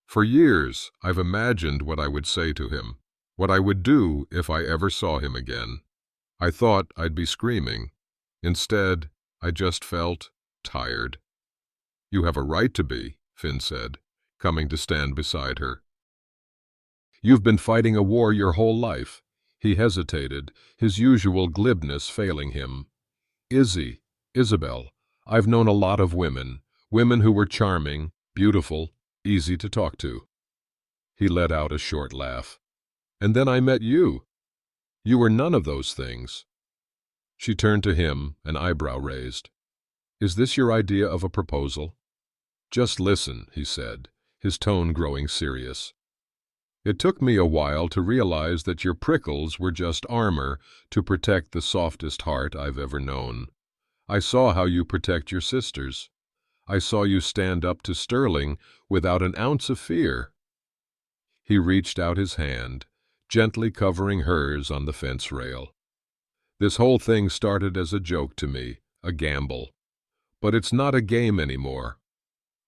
"For years I've imagined what I would say to him, what I would do if I ever saw him again. I thought I'd be screaming. Instead, I just felt tired." "You have a right to be," Finn said, coming to stand beside her. "You've been fighting a war your whole life." He hesitated, his usual glibness failing him. Isabel, I've known a lot of women who were charming, beautiful, easy to talk to." He let out a short laugh. "And then I met you. You were none of those things." She turned to him, an eyebrow raised. "Is this your idea of a proposal?" "Just listen," he said, his tone growing serious. "It took me a while to realize that your prickles were just armor to protect the softest heart I've ever known. I saw how you protect your sisters. I saw you stand up to Sterling without an ounce of fear." He reached out his hand, gently covering hers on the fence rail. "This whole thing started as a joke to me, a gamble. But it's not a game anymore.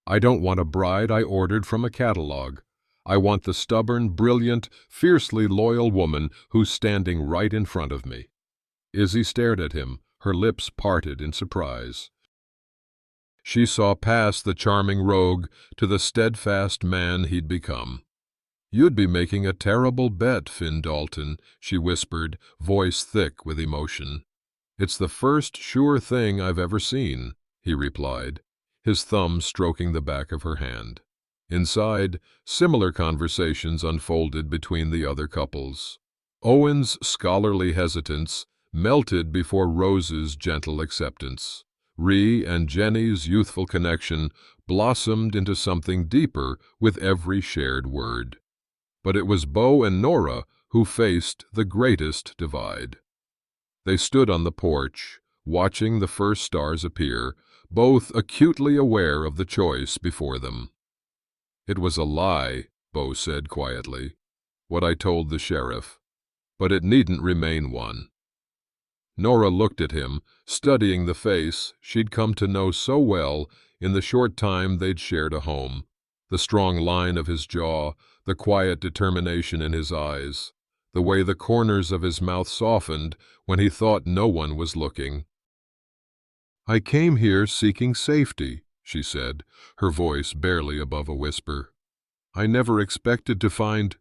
I don't want a bride I ordered from a catalog. I want the stubborn, brilliant, fiercely loyal woman who's standing right in front of me." Izzy stared at him, her lips parted in surprise. She saw past the charming rogue to the steadfast man he'd become. "You'd be making a terrible bet, Finn Dalton," she whispered, voice thick with emotion. "It's the first sure thing I've ever seen," he replied, his thumb stroking the back of her hand. Inside, similar conversations unfolded between the other couples. Owen's scholarly hesitance melted before Rose's gentle acceptance. Ree and Jenny's youthful connection blossomed into something deeper with every shared word. But it was Beau and Nora who faced the greatest divide. They stood on the porch, watching the first stars appear, both acutely aware of the choice before them. "It was a lie," Beau said quietly, "what I told the sheriff, but it needn't remain one." Nora looked at him, studying the face she'd come to know so well in the short time they'd shared a home, the strong line of his jaw, the quiet determination in his eyes, the way the corners of his mouth softened when he thought no one was looking. "I came here seeking safety," she said, her voice barely above a whisper. "I never expected to find—"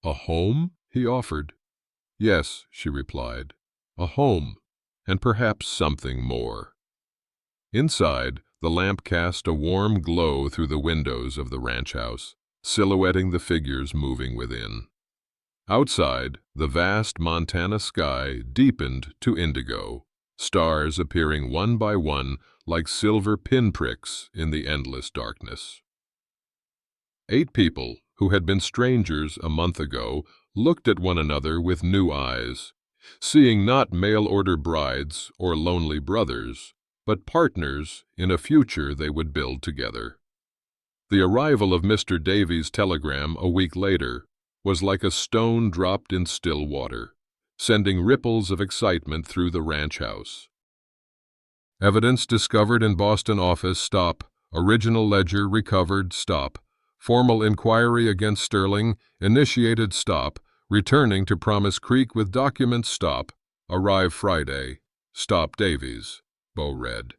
"A home?" he offered. "Yes," she replied, "a home, and perhaps something more." Inside, the lamp cast a warm glow through the windows of the ranch house, silhouetting the figures moving within. Outside, the vast Montana sky deepened to indigo, stars appearing one by one like silver pinpricks in the endless darkness. 8 people, who had been strangers a month ago, looked at one another with new eyes, seeing not mail-order brides or lonely brothers, but partners in a future they would build together. The arrival of Mr. Davies' telegram a week later was like a stone dropped in still water, sending ripples of excitement through the ranch house. "Evidence discovered in Boston office, stop. Original ledger recovered, stop. Formal inquiry against Sterling, initiated, stop. Returning to Promise Creek with documents, stop. Arrive Friday. Stop Davies," Beau read,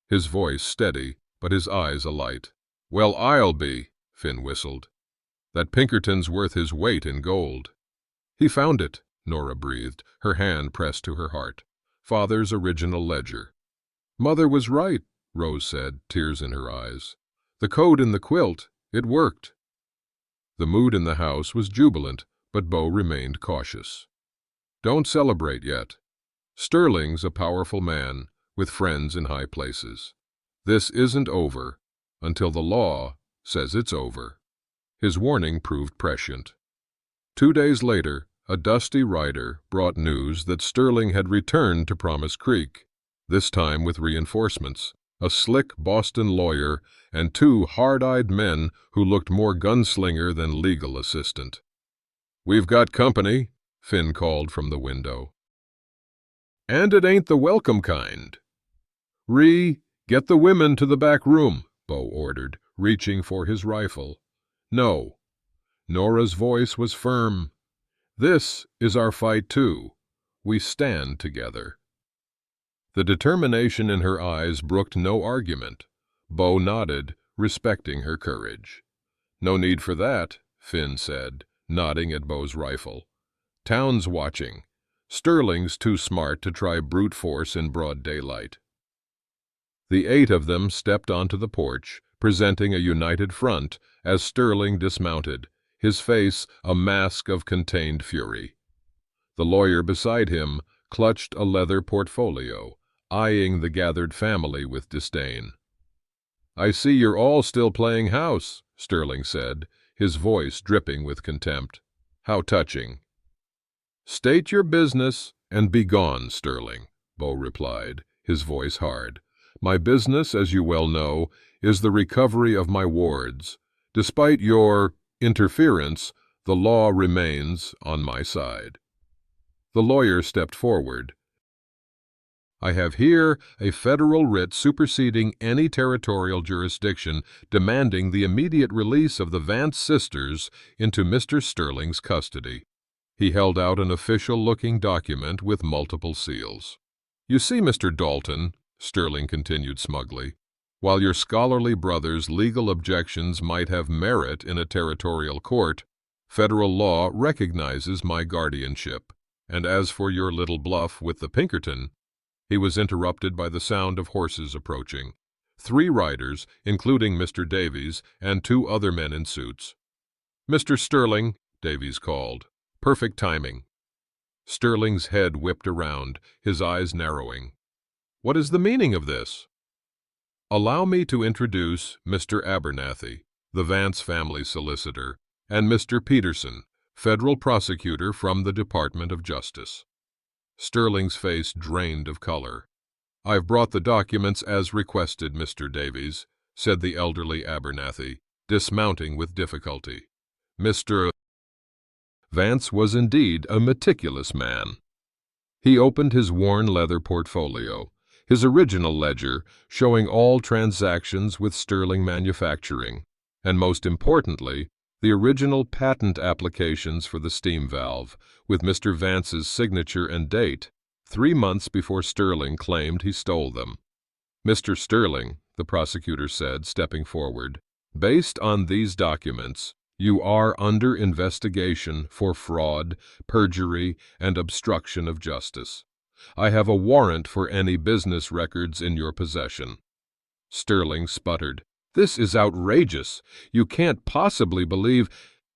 his voice steady, but his eyes alight. "Well, I'll be," Finn whistled. "That Pinkerton's worth his weight in gold." "He found it," Nora breathed, her hand pressed to her heart. "Father's original ledger." "Mother was right," Rose said, tears in her eyes. "The code in the quilt, it worked." The mood in the house was jubilant, but Beau remained cautious. "Don't celebrate yet. Sterling's a powerful man, with friends in high places. This isn't over until the law says it's over." His warning proved prescient. 2 days later, a dusty rider brought news that Sterling had returned to Promise Creek, this time with reinforcements, a slick Boston lawyer and 2 hard-eyed men who looked more gunslinger than legal assistant. "We've got company," Finn called from the window. "And it ain't the welcome kind." "Ree, get the women to the back room," Beau ordered, reaching for his rifle. "No." Nora's voice was firm. "This is our fight, too. We stand together." The determination in her eyes brooked no argument. Beau nodded, respecting her courage. "No need for that," Finn said, nodding at Beau's rifle. "Town's watching. Sterling's too smart to try brute force in broad daylight." The 8 of them stepped onto the porch, presenting a united front as Sterling dismounted, his face a mask of contained fury. The lawyer beside him clutched a leather portfolio, eyeing the gathered family with disdain. "I see you're all still playing house," Sterling said, his voice dripping with contempt. "How touching." "State your business and be gone, Sterling," Beau replied, his voice hard. "My business, as you well know, is the recovery of my wards. Despite your interference, the law remains on my side." The lawyer stepped forward. "I have here a federal writ superseding any territorial jurisdiction demanding the immediate release of the Vance sisters into Mr. Sterling's custody." He held out an official-looking document with multiple seals. "You see, Mr. Dalton," Sterling continued smugly, "while your scholarly brother's legal objections might have merit in a territorial court, Federal law recognizes my guardianship. And as for your little bluff with the Pinkerton—" He was interrupted by the sound of horses approaching. 3 riders, including Mr. Davies and 2 other men in suits. "Mr. Sterling," Davies called. "Perfect timing." Sterling's head whipped around, his eyes narrowing. "What is the meaning of this?" "Allow me to introduce Mr. Abernathy, the Vance family solicitor, and Mr. Peterson, federal prosecutor from the Department of Justice." Sterling's face drained of color. "I've brought the documents as requested, Mr. Davies," said the elderly Abernathy, dismounting with difficulty. Mr. Vance was indeed a meticulous man. He opened his worn leather portfolio, his original ledger showing all transactions with Sterling Manufacturing, and most importantly, the original patent applications for the steam valve, with Mr. Vance's signature and date, 3 months before Sterling claimed he stole them. "Mr. Sterling," the prosecutor said, stepping forward, "based on these documents, you are under investigation for fraud, perjury, and obstruction of justice. I have a warrant for any business records in your possession." Sterling sputtered. "This is outrageous. You can't possibly believe—"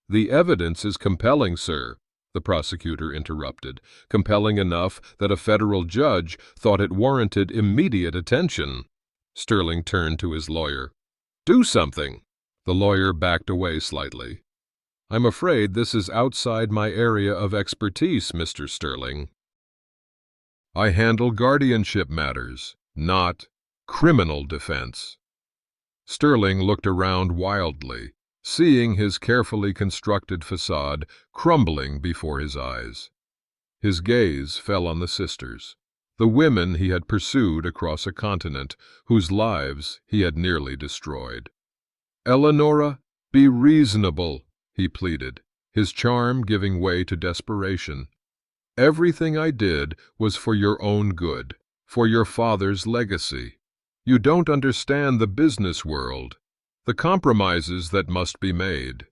"The evidence is compelling, sir," the prosecutor interrupted, "compelling enough that a federal judge thought it warranted immediate attention." Sterling turned to his lawyer. "Do something." The lawyer backed away slightly. "I'm afraid this is outside my area of expertise, Mr. Sterling. I handle guardianship matters, not criminal defense." Sterling looked around wildly, seeing his carefully constructed facade crumbling before his eyes. His gaze fell on the sisters, the women he had pursued across a continent whose lives he had nearly destroyed. "Eleonora, be reasonable," he pleaded, his charm giving way to desperation. "Everything I did was for your own good, for your father's legacy. You don't understand the business world, the compromises that must be made."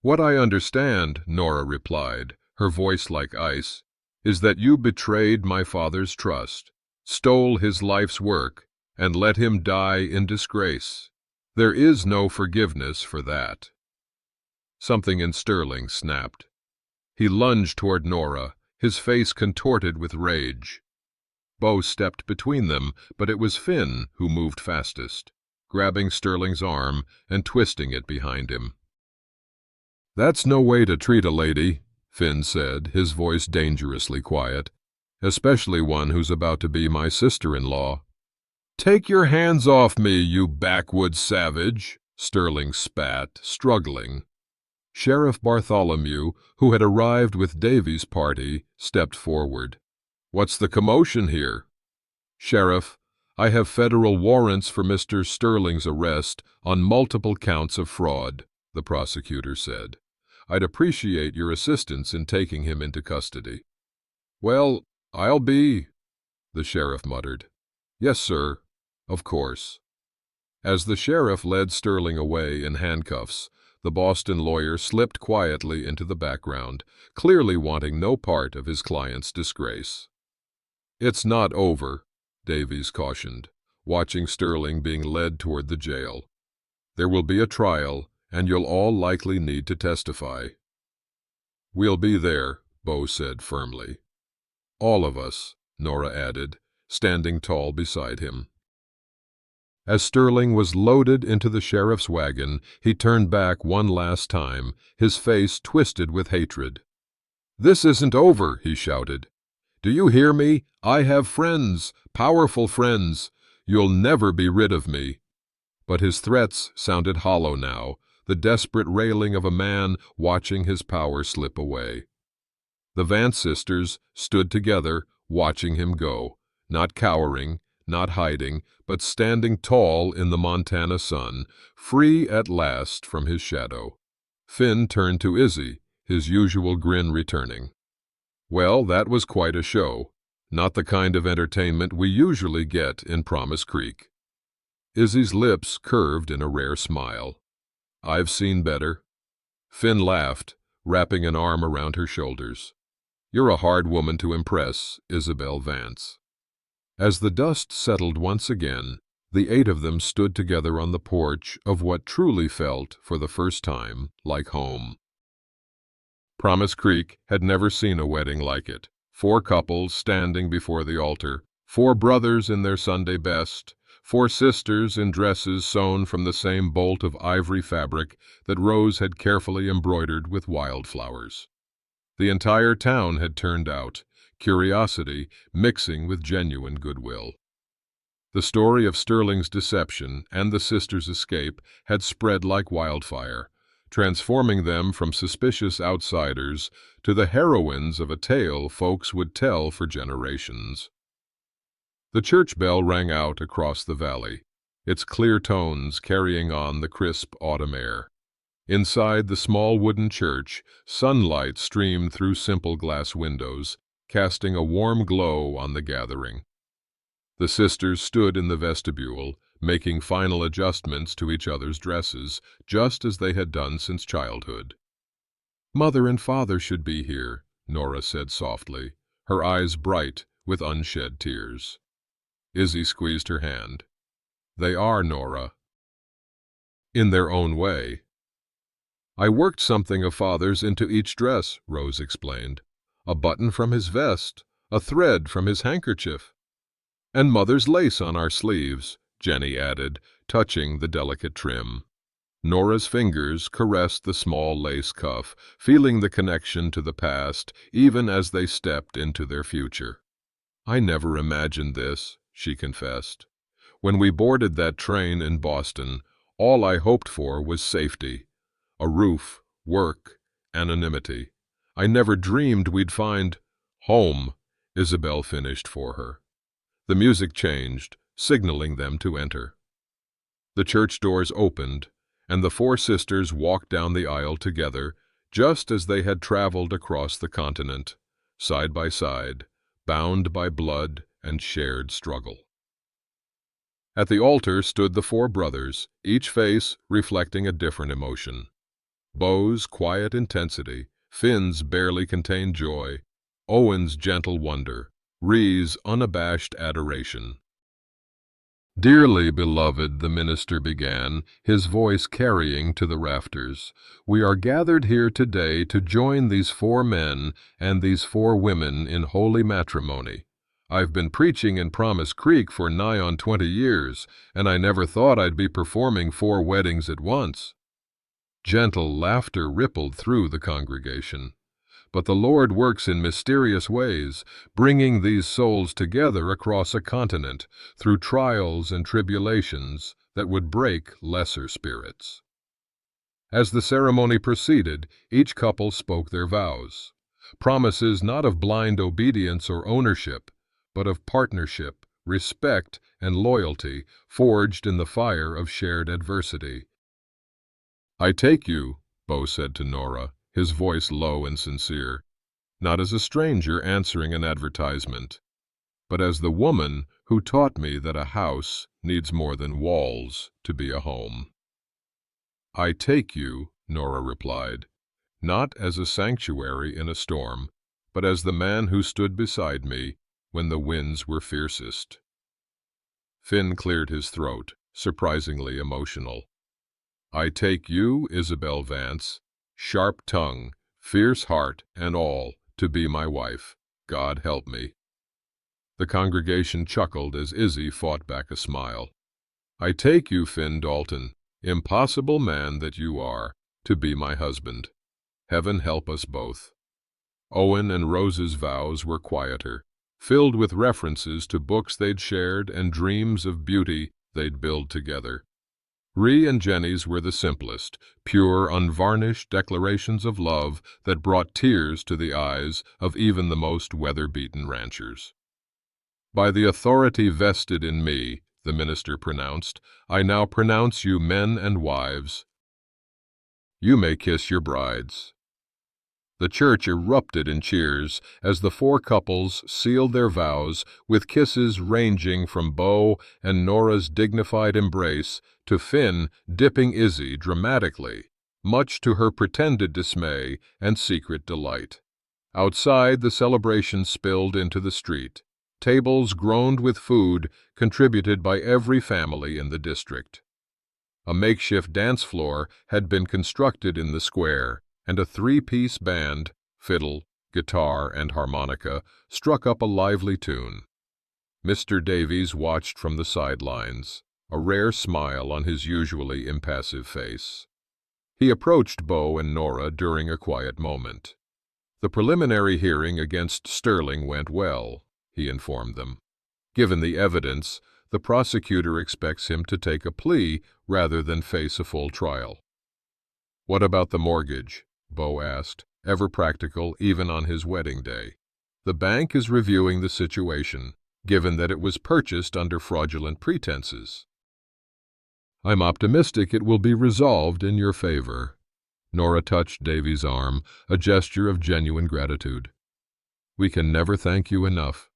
"What I understand," Nora replied, her voice like ice, "is that you betrayed my father's trust, stole his life's work, and let him die in disgrace. There is no forgiveness for that." Something in Sterling snapped. He lunged toward Nora, his face contorted with rage. Bo stepped between them, but it was Finn who moved fastest, grabbing Sterling's arm and twisting it behind him. "That's no way to treat a lady," Finn said, his voice dangerously quiet, "especially one who's about to be my sister-in-law." "Take your hands off me, you backwoods savage," Sterling spat, struggling. Sheriff Bartholomew, who had arrived with Davies' party, stepped forward. "What's the commotion here?" "Sheriff, I have federal warrants for Mr. Sterling's arrest on multiple counts of fraud," the prosecutor said. "I'd appreciate your assistance in taking him into custody." "Well, I'll be—" the sheriff muttered. "Yes, sir, of course." As the sheriff led Sterling away in handcuffs, the Boston lawyer slipped quietly into the background, clearly wanting no part of his client's disgrace. "It's not over," Davies cautioned, watching Sterling being led toward the jail. "There will be a trial, and you'll all likely need to testify." "We'll be there," Bo said firmly. "All of us," Nora added, standing tall beside him. As Sterling was loaded into the sheriff's wagon, he turned back one last time, his face twisted with hatred. "This isn't over," he shouted. "Do you hear me? I have friends, powerful friends. You'll never be rid of me." But his threats sounded hollow now, the desperate railing of a man watching his power slip away. The Vance sisters stood together, watching him go, not cowering, not hiding, but standing tall in the Montana sun, free at last from his shadow. Finn turned to Izzy, his usual grin returning. "Well, that was quite a show. Not the kind of entertainment we usually get in Promise Creek." Izzy's lips curved in a rare smile. "I've seen better." Finn laughed, wrapping an arm around her shoulders. "You're a hard woman to impress, Isabel Vance." As the dust settled once again, the 8 of them stood together on the porch of what truly felt, for the first time, like home. Promise Creek had never seen a wedding like it. 4 couples standing before the altar, 4 brothers in their Sunday best, 4 sisters in dresses sewn from the same bolt of ivory fabric that Rose had carefully embroidered with wildflowers. The entire town had turned out, curiosity mixing with genuine goodwill. The story of Sterling's deception and the sisters' escape had spread like wildfire, transforming them from suspicious outsiders to the heroines of a tale folks would tell for generations. The church bell rang out across the valley, its clear tones carrying on the crisp autumn air. Inside the small wooden church, sunlight streamed through simple glass windows, casting a warm glow on the gathering. The sisters stood in the vestibule, making final adjustments to each other's dresses, just as they had done since childhood. "Mother and Father should be here," Nora said softly, her eyes bright with unshed tears. Izzy squeezed her hand. "They are, Nora." "In their own way." "I worked something of Father's into each dress," Rose explained. "A button from his vest, a thread from his handkerchief. And Mother's lace on our sleeves," Jenny added, touching the delicate trim. Nora's fingers caressed the small lace cuff, feeling the connection to the past even as they stepped into their future. "I never imagined this," she confessed. "When we boarded that train in Boston, all I hoped for was safety. A roof, work, anonymity. I never dreamed we'd find—" "Home," Isabel finished for her. The music changed, signaling them to enter. The church doors opened, and the 4 sisters walked down the aisle together, just as they had traveled across the continent, side by side, bound by blood and shared struggle. At the altar stood the 4 brothers, each face reflecting a different emotion. Beau's quiet intensity, Finn's barely contained joy, Owen's gentle wonder, Rhee's unabashed adoration. "Dearly beloved," the minister began, his voice carrying to the rafters, "we are gathered here today to join these 4 men and these 4 women in holy matrimony. I've been preaching in Promise Creek for nigh on 20 years, and I never thought I'd be performing 4 weddings at once." Gentle laughter rippled through the congregation. But the Lord works in mysterious ways, bringing these souls together across a continent through trials and tribulations that would break lesser spirits. As the ceremony proceeded, each couple spoke their vows, promises not of blind obedience or ownership, but of partnership, respect, and loyalty forged in the fire of shared adversity. "I take you," Beau said to Nora, his voice low and sincere, "not as a stranger answering an advertisement, but as the woman who taught me that a house needs more than walls to be a home." "I take you," Nora replied, "not as a sanctuary in a storm, but as the man who stood beside me when the winds were fiercest." Finn cleared his throat, surprisingly emotional. "I take you, Isabel Vance, sharp tongue, fierce heart, and all, to be my wife. God help me." The congregation chuckled as Izzy fought back a smile. "I take you, Finn Dalton, impossible man that you are, to be my husband. Heaven help us both." Owen and Rose's vows were quieter, filled with references to books they'd shared and dreams of beauty they'd build together. Rhee and Jenny's were the simplest, pure, unvarnished declarations of love that brought tears to the eyes of even the most weather-beaten ranchers. "By the authority vested in me," the minister pronounced, "I now pronounce you men and wives. You may kiss your brides." The church erupted in cheers as the 4 couples sealed their vows with kisses ranging from Beau and Nora's dignified embrace to Finn dipping Izzy dramatically, much to her pretended dismay and secret delight. Outside, the celebration spilled into the street. Tables groaned with food contributed by every family in the district. A makeshift dance floor had been constructed in the square, and a three-piece band, fiddle, guitar, and harmonica, struck up a lively tune. Mr. Davies watched from the sidelines, a rare smile on his usually impassive face. He approached Bo and Nora during a quiet moment. "The preliminary hearing against Sterling went well," he informed them. "Given the evidence, the prosecutor expects him to take a plea rather than face a full trial." "What about the mortgage?" Bo asked, ever practical even on his wedding day. "The bank is reviewing the situation, given that it was purchased under fraudulent pretenses." "I'm optimistic it will be resolved in your favor." Nora touched Davy's arm, a gesture of genuine gratitude. "We can never thank you enough."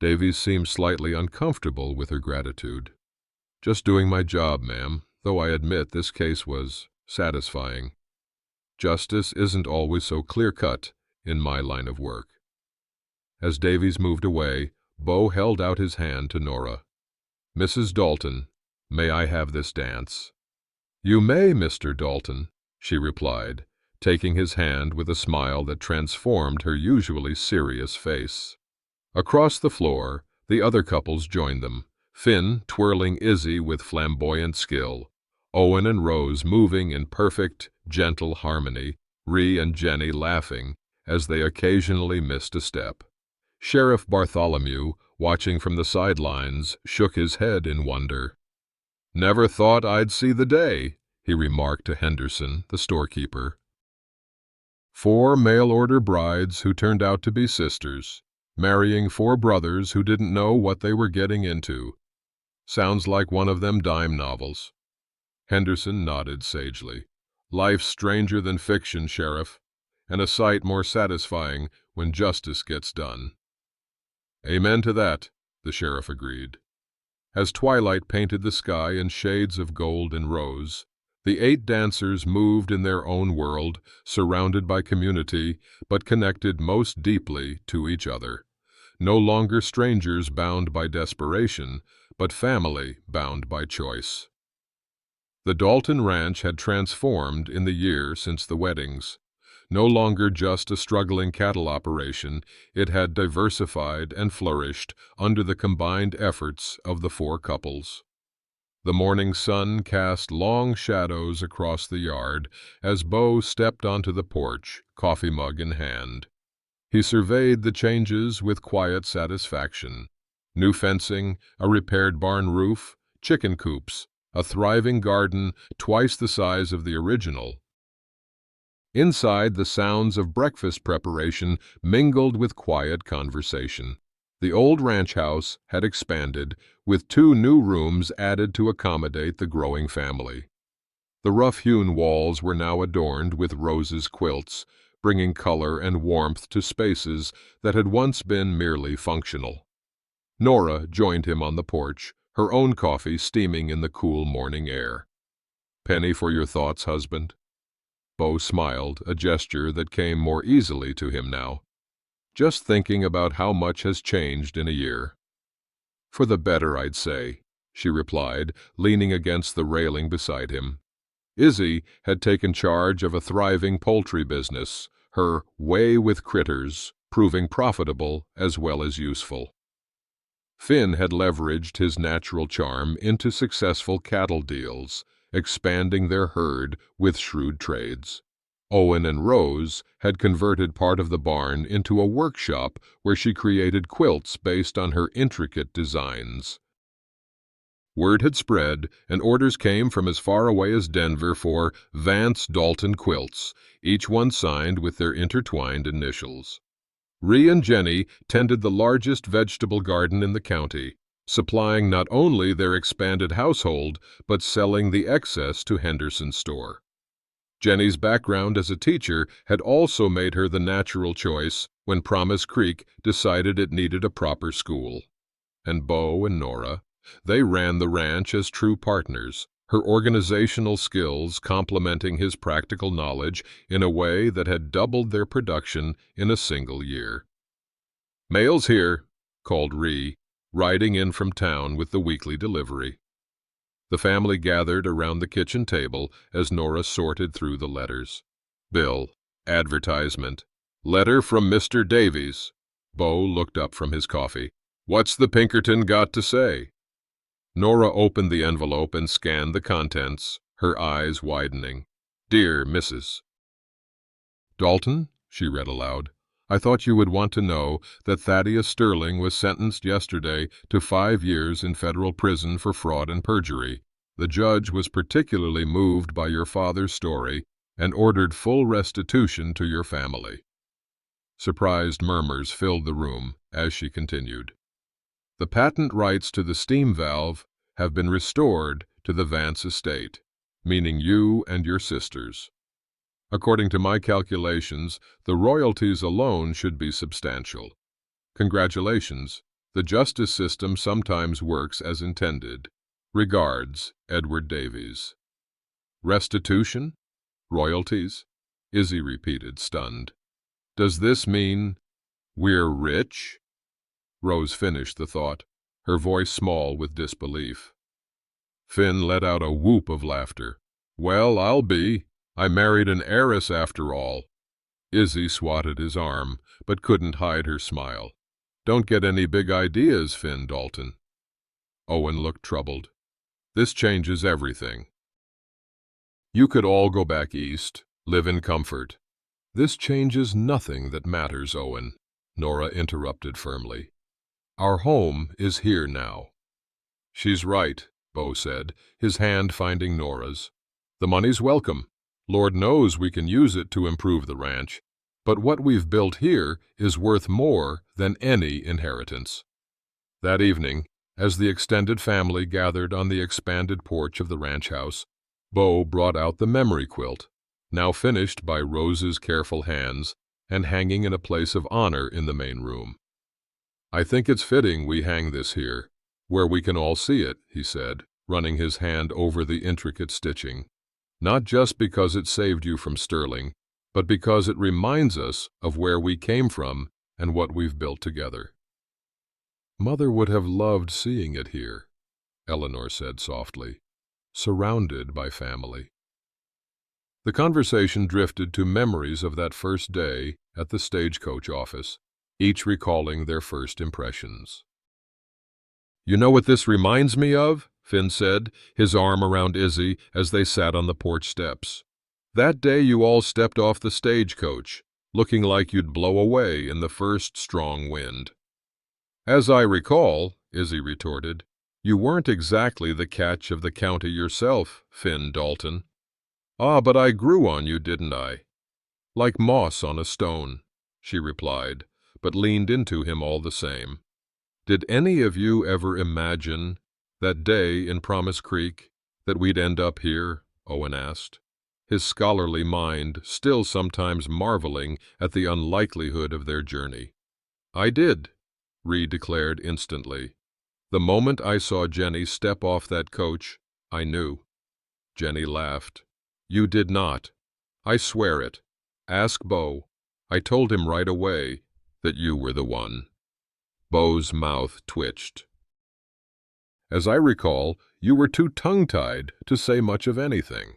Davies seemed slightly uncomfortable with her gratitude. "Just doing my job, ma'am, though I admit this case was satisfying. Justice isn't always so clear-cut in my line of work." As Davies moved away, Bo held out his hand to Nora. "Mrs. Dalton, may I have this dance?" "You may, Mr. Dalton," she replied, taking his hand with a smile that transformed her usually serious face. Across the floor, the other couples joined them, Finn twirling Izzy with flamboyant skill, Owen and Rose moving in perfect, gentle harmony, Ree and Jenny laughing as they occasionally missed a step. Sheriff Bartholomew, watching from the sidelines, shook his head in wonder. "Never thought I'd see the day," he remarked to Henderson, the storekeeper. 4 mail-order brides who turned out to be sisters, marrying 4 brothers who didn't know what they were getting into. Sounds like one of them dime novels. Henderson nodded sagely. "Life's stranger than fiction, Sheriff, and a sight more satisfying when justice gets done." "Amen to that," the sheriff agreed. As twilight painted the sky in shades of gold and rose, the 8 dancers moved in their own world, surrounded by community, but connected most deeply to each other. No longer strangers bound by desperation, but family bound by choice. The Dalton Ranch had transformed in the year since the weddings. No longer just a struggling cattle operation, it had diversified and flourished under the combined efforts of the 4 couples. The morning sun cast long shadows across the yard as Bo stepped onto the porch, coffee mug in hand. He surveyed the changes with quiet satisfaction. New fencing, a repaired barn roof, chicken coops, a thriving garden twice the size of the original. Inside, the sounds of breakfast preparation mingled with quiet conversation. The old ranch house had expanded, with 2 new rooms added to accommodate the growing family. The rough-hewn walls were now adorned with roses quilts, bringing color and warmth to spaces that had once been merely functional. Nora joined him on the porch, her own coffee steaming in the cool morning air. "Penny for your thoughts, husband?" Bo smiled, a gesture that came more easily to him now. "Just thinking about how much has changed in a year." "For the better, I'd say," she replied, leaning against the railing beside him. Izzy had taken charge of a thriving poultry business, her way with critters proving profitable as well as useful. Finn had leveraged his natural charm into successful cattle deals, expanding their herd with shrewd trades. Owen and Rose had converted part of the barn into a workshop where she created quilts based on her intricate designs. Word had spread, and orders came from as far away as Denver for Vance Dalton quilts, each one signed with their intertwined initials. Ree and Jenny tended the largest vegetable garden in the county, supplying not only their expanded household, but selling the excess to Henderson's store. Jenny's background as a teacher had also made her the natural choice when Promise Creek decided it needed a proper school. And Bo and Nora, they ran the ranch as true partners, her organizational skills complementing his practical knowledge in a way that had doubled their production in a single year. "Mail's here," called Ree, riding in from town with the weekly delivery. The family gathered around the kitchen table as Nora sorted through the letters. Bill, advertisement, letter from Mr. Davies. Bo looked up from his coffee. "What's the Pinkerton got to say?" Nora opened the envelope and scanned the contents, her eyes widening. "Dear Mrs. Dalton," she read aloud, "I thought you would want to know that Thaddeus Sterling was sentenced yesterday to 5 years in federal prison for fraud and perjury. The judge was particularly moved by your father's story and ordered full restitution to your family." Surprised murmurs filled the room as she continued. "The patent rights to the steam valve have been restored to the Vance estate, meaning you and your sisters. According to my calculations, the royalties alone should be substantial. Congratulations. The justice system sometimes works as intended. Regards, Edward Davies." "Restitution? Royalties?" Izzy repeated, stunned. "Does this mean we're rich?" Rose finished the thought, her voice small with disbelief. Finn let out a whoop of laughter. "Well, I'll be. I married an heiress after all." Izzy swatted his arm, but couldn't hide her smile. "Don't get any big ideas, Finn Dalton." Owen looked troubled. "This changes everything. You could all go back east, live in comfort." "This changes nothing that matters, Owen," Nora interrupted firmly. "Our home is here now." "She's right," Bo said, his hand finding Nora's. "The money's welcome. Lord knows we can use it to improve the ranch. But what we've built here is worth more than any inheritance." That evening, as the extended family gathered on the expanded porch of the ranch house, Bo brought out the memory quilt, now finished by Rose's careful hands and hanging in a place of honor in the main room. "I think it's fitting we hang this here, where we can all see it," he said, running his hand over the intricate stitching. "Not just because it saved you from Sterling, but because it reminds us of where we came from and what we've built together." "Mother would have loved seeing it here," Eleanor said softly, "surrounded by family." The conversation drifted to memories of that first day at the stagecoach office, each recalling their first impressions. "You know what this reminds me of?" Finn said, his arm around Izzy as they sat on the porch steps. "That day you all stepped off the stagecoach, looking like you'd blow away in the first strong wind." "As I recall," Izzy retorted, "you weren't exactly the catch of the county yourself, Finn Dalton." "Ah, but I grew on you, didn't I?" "Like moss on a stone," she replied, but leaned into him all the same. "Did any of you ever imagine, that day in Promise Creek, that we'd end up here?" Owen asked, his scholarly mind still sometimes marveling at the unlikelihood of their journey. "I did," Ree declared instantly. "The moment I saw Jenny step off that coach, I knew." Jenny laughed. "You did not. I swear it. Ask Bo. I told him right away that you were the one." Bo's mouth twitched. "As I recall, you were too tongue-tied to say much of anything."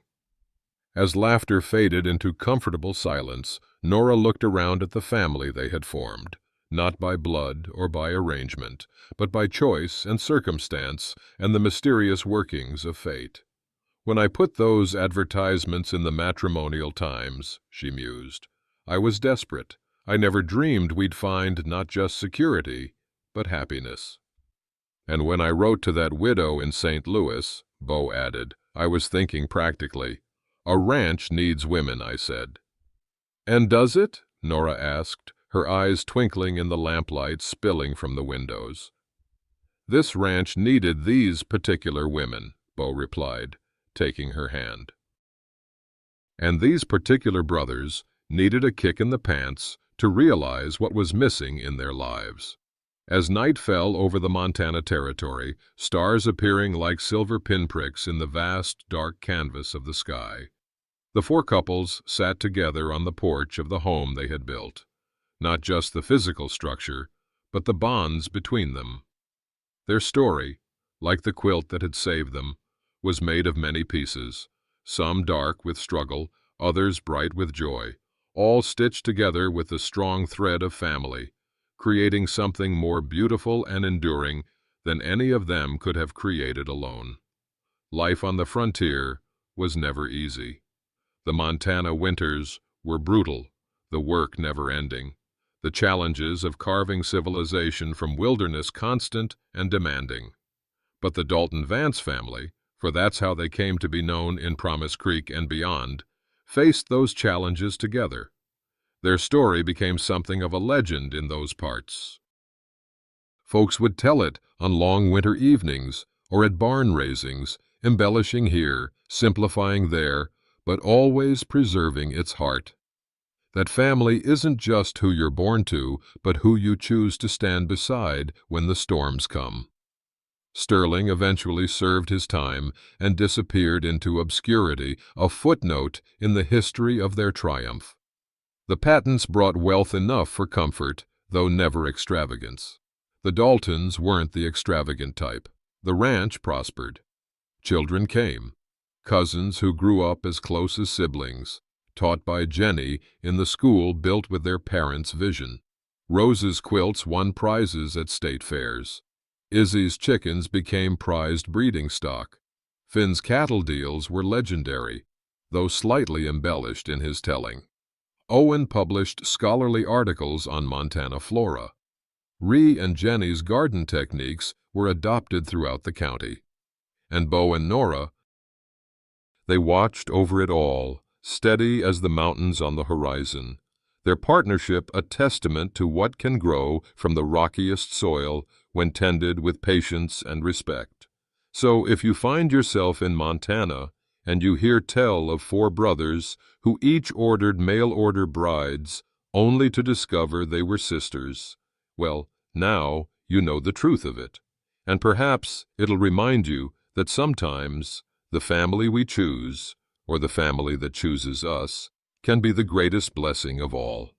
As laughter faded into comfortable silence, Nora looked around at the family they had formed, not by blood or by arrangement, but by choice and circumstance and the mysterious workings of fate. "When I put those advertisements in the Matrimonial Times," she mused, "I was desperate. I never dreamed we'd find not just security, but happiness. And when I wrote to that widow in St. Louis," Bo added, "I was thinking practically. A ranch needs women," I said. "And does it?" Nora asked, her eyes twinkling in the lamplight spilling from the windows. "This ranch needed these particular women," Bo replied, taking her hand. And these particular brothers needed a kick in the pants to realize what was missing in their lives. As night fell over the Montana Territory, stars appearing like silver pinpricks in the vast, dark canvas of the sky, the four couples sat together on the porch of the home they had built. Not just the physical structure, but the bonds between them. Their story, like the quilt that had saved them, was made of many pieces, some dark with struggle, others bright with joy, all stitched together with the strong thread of family, creating something more beautiful and enduring than any of them could have created alone. Life on the frontier was never easy. The Montana winters were brutal, the work never ending, the challenges of carving civilization from wilderness constant and demanding. But the Dalton Vance family, for that's how they came to be known in Promise Creek and beyond, faced those challenges together. Their story became something of a legend in those parts. Folks would tell it on long winter evenings or at barn raisings, embellishing here, simplifying there, but always preserving its heart. That family isn't just who you're born to, but who you choose to stand beside when the storms come. Sterling eventually served his time and disappeared into obscurity, a footnote in the history of their triumph. The Pattons brought wealth enough for comfort, though never extravagance. The Daltons weren't the extravagant type. The ranch prospered. Children came. Cousins who grew up as close as siblings, taught by Jenny in the school built with their parents' vision. Rose's quilts won prizes at state fairs. Izzy's chickens became prized breeding stock. Finn's cattle deals were legendary, though slightly embellished in his telling. Owen published scholarly articles on Montana flora. Ree and Jenny's garden techniques were adopted throughout the county. And Bo and Nora, they watched over it all, steady as the mountains on the horizon, their partnership a testament to what can grow from the rockiest soil when tended with patience and respect. So if you find yourself in Montana and you hear tell of four brothers who each ordered mail-order brides only to discover they were sisters, well, now you know the truth of it. And perhaps it'll remind you that sometimes the family we choose, or the family that chooses us, can be the greatest blessing of all.